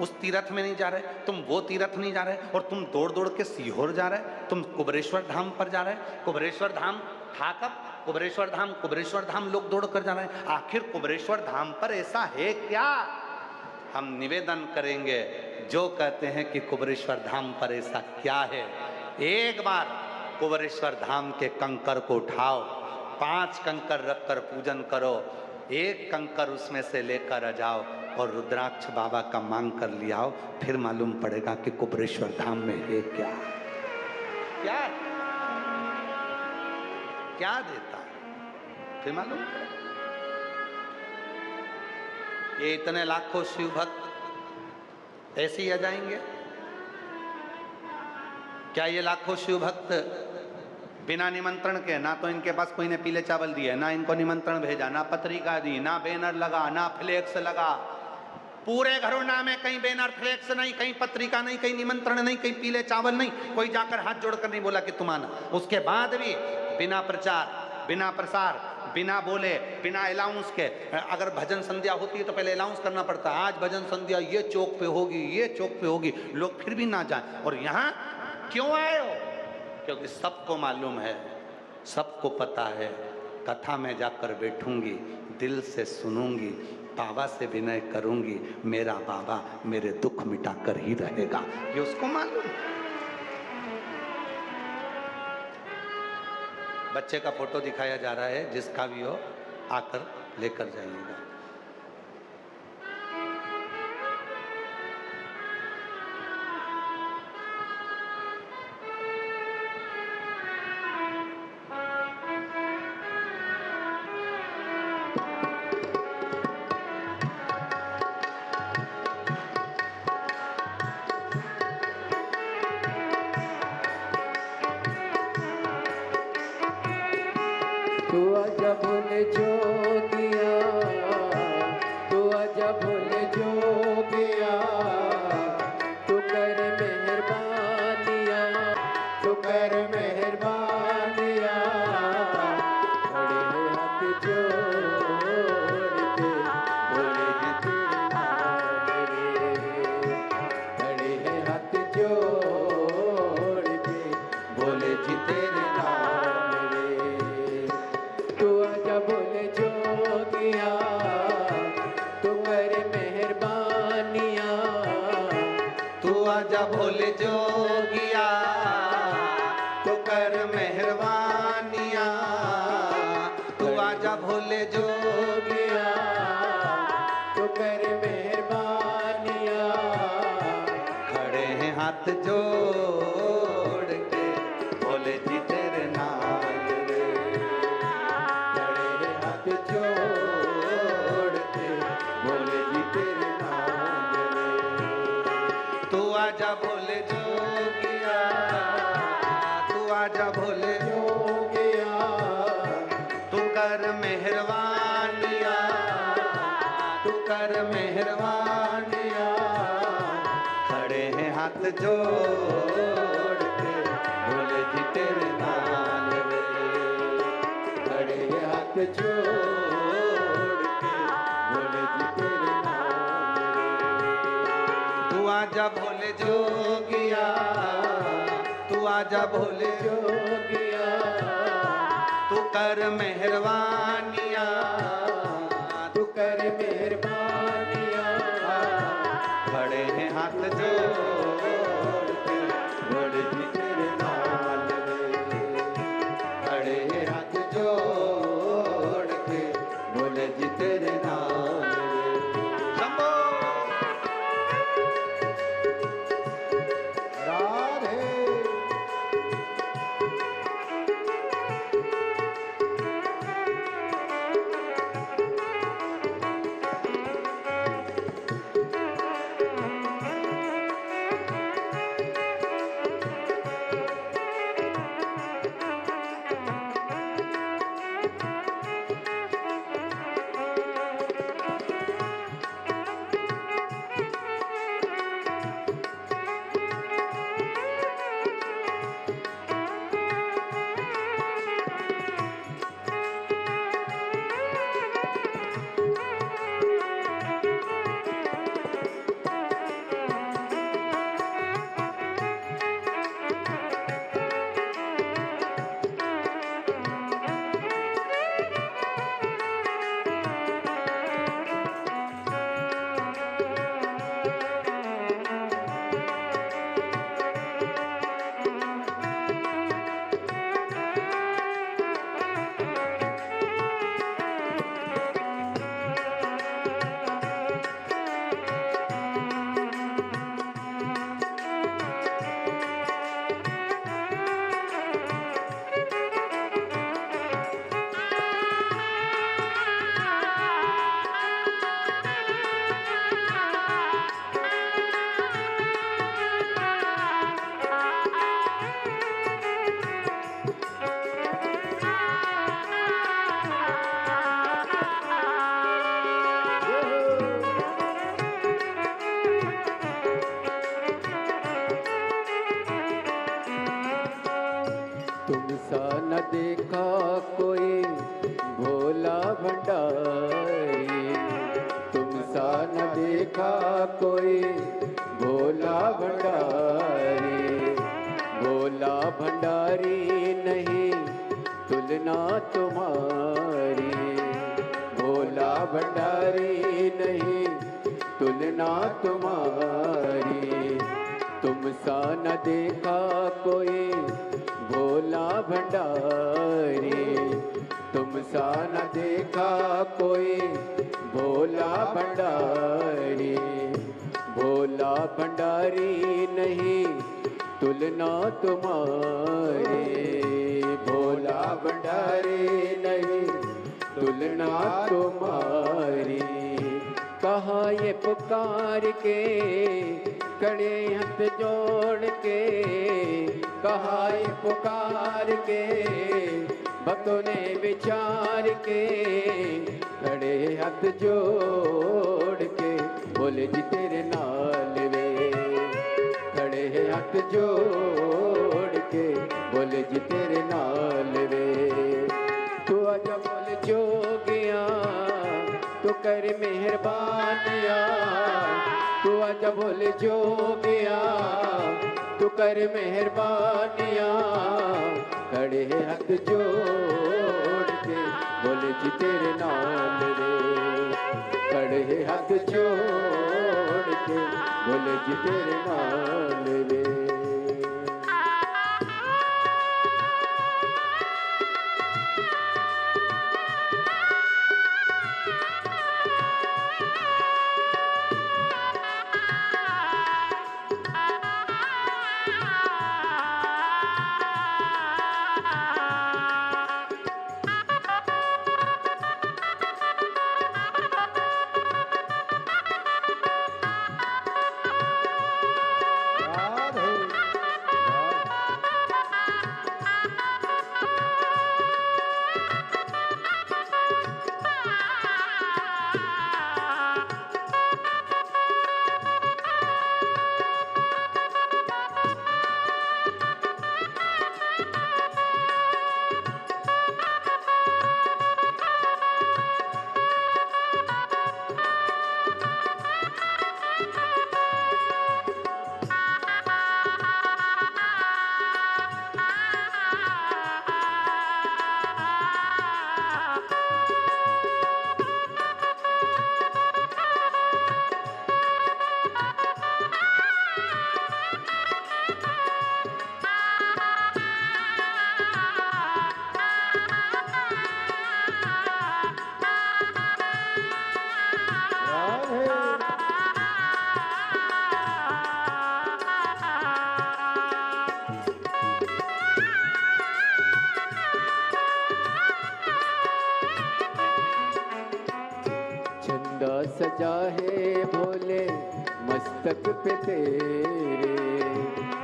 उस तीर्थ में नहीं जा रहे, तुम वो तीर्थ नहीं जा रहे, और तुम दौड़ दौड़ के सीहोर जा रहे, तुम कुबरेश्वर धाम पर जा रहे। कुबरेश्वर धाम था कब? कुबरेश्वर धाम लोग दौड़ कर जा रहे हैं। आखिर कुबरेश्वर धाम पर ऐसा है क्या? हम निवेदन करेंगे जो कहते हैं कि कुबरेश्वर धाम पर ऐसा क्या है, एक बार कुबरेश्वर धाम के कंकर को उठाओ, 5 कंकर रखकर पूजन करो, एक कंकर उसमें से लेकर आ जाओ और रुद्राक्ष बाबा का मांग कर लिया आओ, फिर मालूम पड़ेगा कि कुबरेश्वर धाम में है क्या। क्या क्या देता है फिर मालूम पड़ेगा। ये इतने लाखों शिव भक्त ऐसे ही आ जाएंगे क्या? ये लाखों शिव भक्त बिना निमंत्रण के, ना तो इनके पास कोई ने पीले चावल दिए, ना इनको निमंत्रण भेजा, ना पत्रिका दी, ना बैनर लगा, ना फ्लेक्स लगा, पूरे घरों में कहीं बैनर फ्लेक्स नहीं, कहीं पत्रिका नहीं, कहीं निमंत्रण नहीं, कहीं पीले चावल नहीं, कोई जाकर हाथ जोड़कर नहीं बोला कि तुम आना। उसके बाद भी बिना प्रचार, बिना प्रसार, बिना बोले, बिना अलाउंस के, अगर भजन संध्या होती है तो पहले अलाउंस करना पड़ता है, आज भजन संध्या ये चौक पे होगी, ये चौक पे होगी, लोग फिर भी ना जाए। और यहाँ क्यों आए हो? क्योंकि सबको मालूम है, सबको पता है, कथा में जाकर बैठूंगी, दिल से सुनूंगी, बाबा से विनय करूंगी, मेरा बाबा मेरे दुख मिटा कर ही रहेगा, ये उसको मालूम। बच्चे का फोटो दिखाया जा रहा है, जिसका भी हो आकर लेकर जाइएगा। तू आजा भोले जोगिया, तू आजा भोले जोगिया, तू कर मेहरबानिया, तू कर मेहरबानिया, खड़े हैं हाथ जोड़ के भोले जी तेरे नाम रे, खड़े हैं हाथ जोड़ के भोले जी तेरे नाम रे। तू आजा भोले जोगिया, तू कर मेहरबानिया, तू आजा भोले जोगिया, तू कर मेहरबानिया, तू आजा भोले जोगिया, तू कर मेहरबानिया, खड़े हैं हाथ जोड़ के भोले जी तेरे नाम रे, खड़े हैं हाथ जोड़ के भोले जी तेरे नाम रे। तू आजा भोले जोगिया, तू आजा भोले जोगिया, तू कर मेहरबानिया, तू कर मेहरबानिया, खड़े हैं हाथ जोड़ के भोले जी तेरे नाम रे, खड़े हैं हाथ जोड़ के भोले जी तेरे नाम रे। तू आजा भोले जोगिया, तू आजा भोले जोगिया, तू कर मेहरबानिया, तू कर मेहरबानिया, खड़े हैं हाथ जोड़ के भोले जी तेरे नाम रे, खड़े हैं हाथ जोड़ के भोले जी तेरे नाम रे। शंभो। राधे तुम सा न देखा कोई भोला भंडारी, तुम सा न देखा कोई भोला भंडारी, भोला भंडारी नहीं तुलना तुम्हारी, भोला भंडारी नहीं तुलना तुम्हारी, तुम सा न देखा कोई भोला भंडारी, तुम सा न देखा कोई भोला भंडारी, भोला भंडारी नहीं तुलना तुम्हारी, भोला भंडारी नहीं तुलना तुम्हारी। कहाँ ये पुकार के खड़े हाथ जोड़ के, कहाँ ये पुकार के भक्तों ने विचार के, खड़े हाथ जोड़ के बोले जी तेरे नाल वे, खड़े हाथ जोड़ के बोले जी तेरे नाल वे। तू आजा बोल जोगिया तू कर मेहरबानिया, तू आजा बोल जोगिया तू कर मेहरबानिया, खड़े हाथ जोड़ के बोले जी तेरे नाम रे, खड़े हाथ जोड़ के बोले जी तेरे नाम रे। सजा है भोले मस्तक पे तेरे,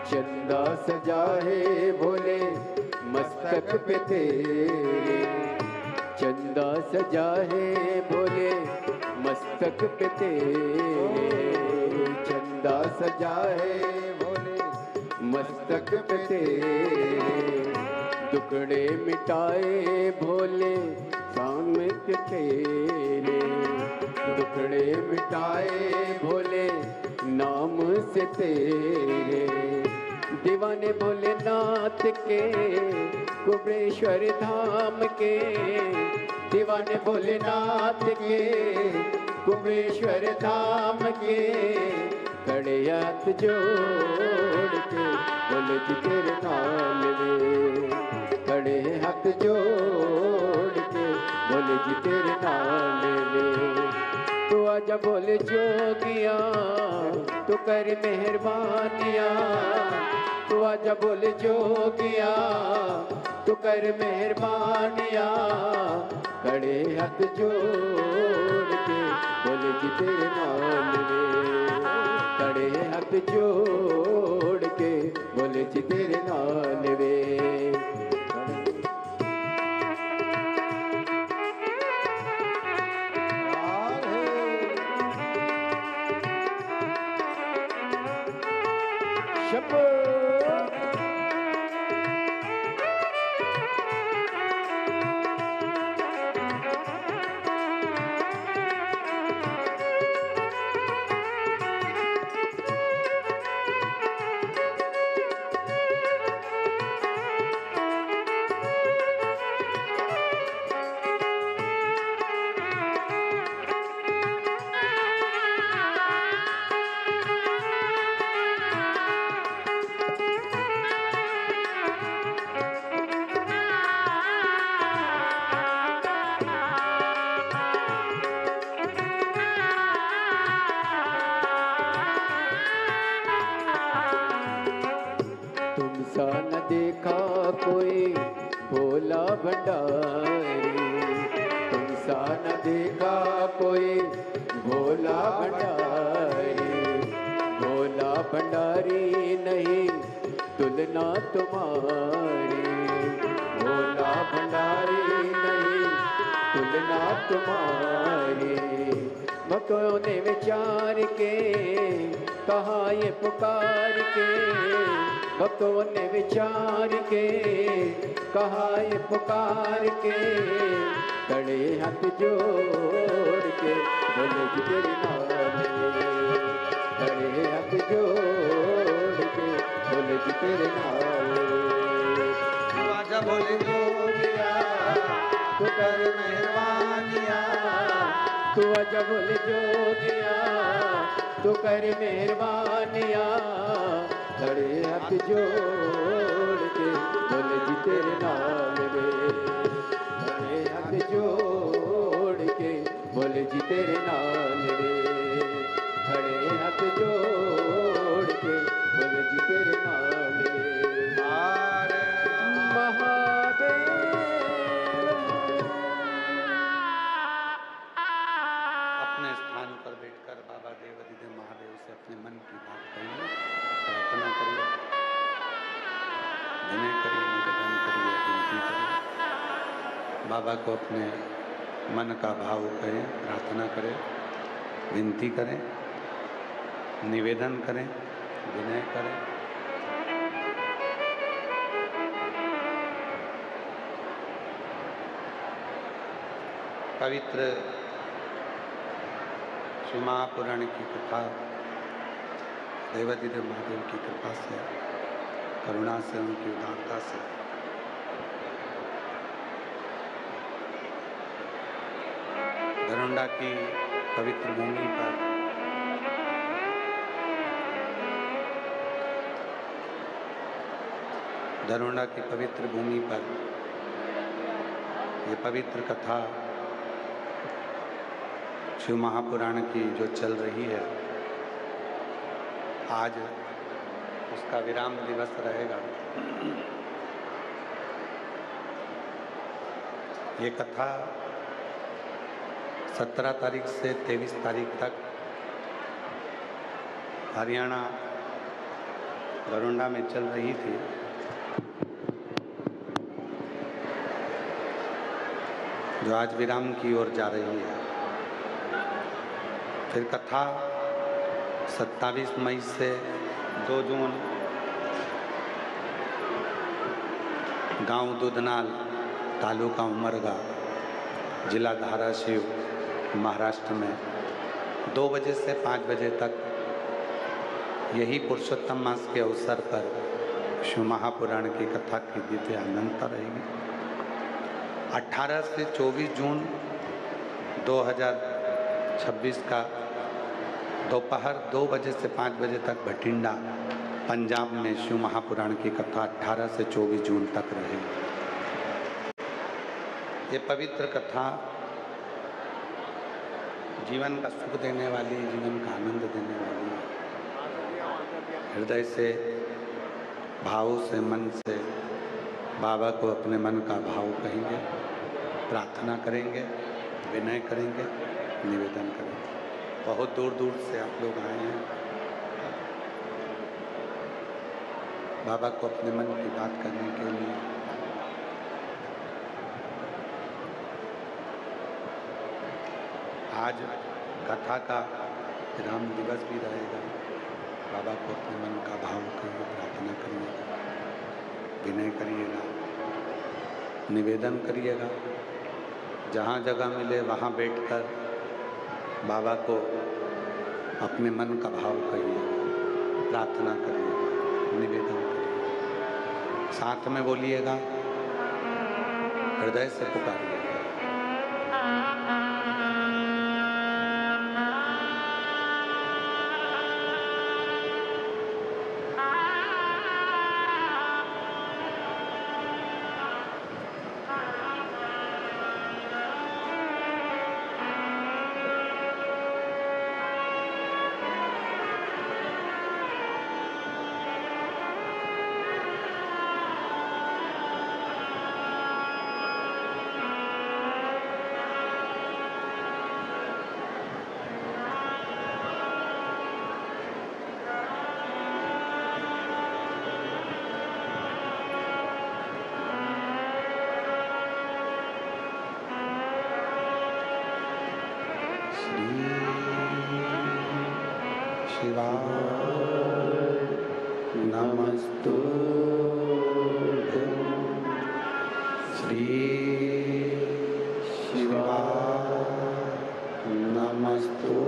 चंदा सजा है भोले मस्तक पे तेरे, चंदा सजा है भोले मस्तक पे तेरे, चंदा सजा है भोले मस्तक पे तेरे, दुखड़े मिटाए भोले सामने तेरे, दुखड़े मिटाए भोले नाम से तेरे, दीवाने भोलेनाथ के कुबेश्वर धाम के, दीवाने भोलेनाथ के कुबेश्वर धाम के, खड़े हाथ जोड़ के बोले जी तेरे नाम रे, खड़े हाथ जोड़ के बोले जी तेरे नाम रे। तू आजा बोले जोगिया तू कर मेहरबानिया, तू आजा बोले जोगिया तू कर मेहरबानिया, खड़े हाथ जोड़ के बोले जी तेरे नाम रे, खड़े हाथ जोड़ के बोले जी तेरे नाम रे। शंभो तुमसा न देखा कोई भोला भंडारी, तुमसा न देखा कोई भोला भंडारी, भोला भंडारी नहीं तुलना तुम्हारी, भोला भंडारी नहीं तुलना तुम्हारी। भक्तों ने विचार के कहा ये पुकार के, भक्तों ने विचार के कहा ये पुकार के, खड़े हाथ जोड़ के बोले जी तेरे नाम, खड़े हाथ जोड़ के बोले जी तेरे नाम। आजा बोले जोगिया तू कर मेहरबानिया, तू आजा बोले जोगिया तू कर मेहरबानिया, खड़े हाथ जोड़ के बोले जी तेरे नाम में, खड़े हाथ जोड़ के बोले जी तेरे नाम में, खड़े हाथ जोड़ के बोले जी तेरे नाम में। महादेव अपने स्थान पर बैठकर बाबा देवाधिदेव महादेव से अपने मन की बात करिए, प्रार्थना करिए, विनय करिए, निवेदन करिए, विनती करिए। बाबा को अपने मन का भाव करें, प्रार्थना करें, विनती करें, निवेदन करें, विनय करें। पवित्र श्री महापुराण की कथा देवाधिदेव महादेव की कृपा से, करुणा से, उनकी उदारता से दरोंडा की पवित्र भूमि पर दरोंडा की पवित्र भूमि पर ये पवित्र कथा शिव महापुराण की जो चल रही है, आज उसका विराम दिवस रहेगा। ये कथा 17 तारीख से 23 तारीख तक हरियाणा दरोंडा में चल रही थी। जो आज विराम की ओर जा रही है। फिर कथा 27 मई से 2 जून गांव दुधनाल, तालुका उमरगा, जिला धाराशिव, महाराष्ट्र में 2 बजे से 5 बजे तक यही पुरुषोत्तम मास के अवसर पर शिव महापुराण की कथा की दिव्य अनंता रहेगी। 18 से 24 जून 2026 का दोपहर 2 बजे से 5 बजे तक भटिंडा, पंजाब में शिव महापुराण की कथा 18 से 24 जून तक रहेगी। ये पवित्र कथा जीवन का सुख देने वाली, जीवन का आनंद देने वाली, हृदय से, भाव से, मन से बाबा को अपने मन का भाव कहेंगे, प्रार्थना करेंगे, विनय करेंगे, निवेदन करेंगे। बहुत दूर दूर से आप लोग आए हैं बाबा को अपने मन की बात करने के लिए। आज कथा का विराम दिवस भी रहेगा। बाबा को अपने मन का भाव करिए, प्रार्थना करिएगा, विनय करिएगा, निवेदन करिएगा। जहाँ जगह मिले वहाँ बैठकर बाबा को अपने मन का भाव करिए, प्रार्थना करिएगा, निवेदन करिएगा। साथ में बोलिएगा, हृदय से पुकारिएगा। शिवाय नमस्तुभ्यं श्री शिवाय नमस्तुभ्यं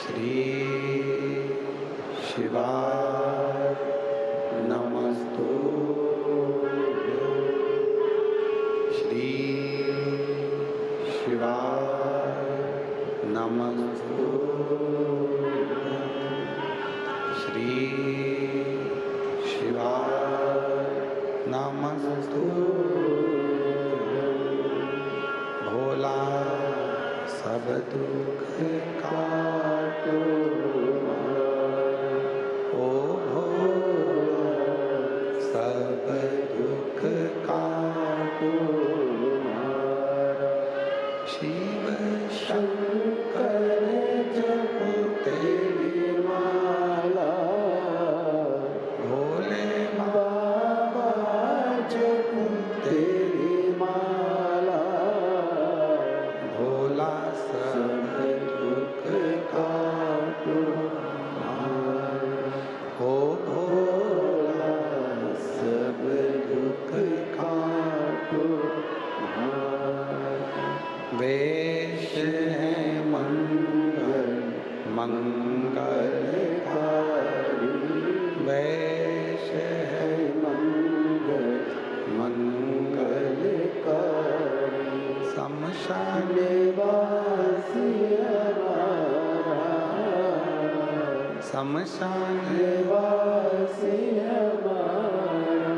श्री शिवाय नमस्तुभ्यं श्री शिवाय नमस्तुभ्यं श्री शिवाय नमस्तुभ्यं भोला सब दुख काटो ओ भोला सब दुख काटो शिव शंकर जपो तेरी माला भोले बाबा जपो तेरी माला भोला सब दुख काटो ओ भोला सब दुख काटो वेश है मंगल मंगलकारी वेश है मंगल मंगलकारी शमशान वासी हमारा शमशान वासी हमारा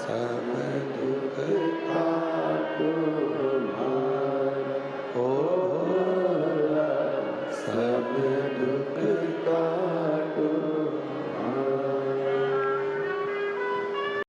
सब दुख काटो ओ भोला सब दुख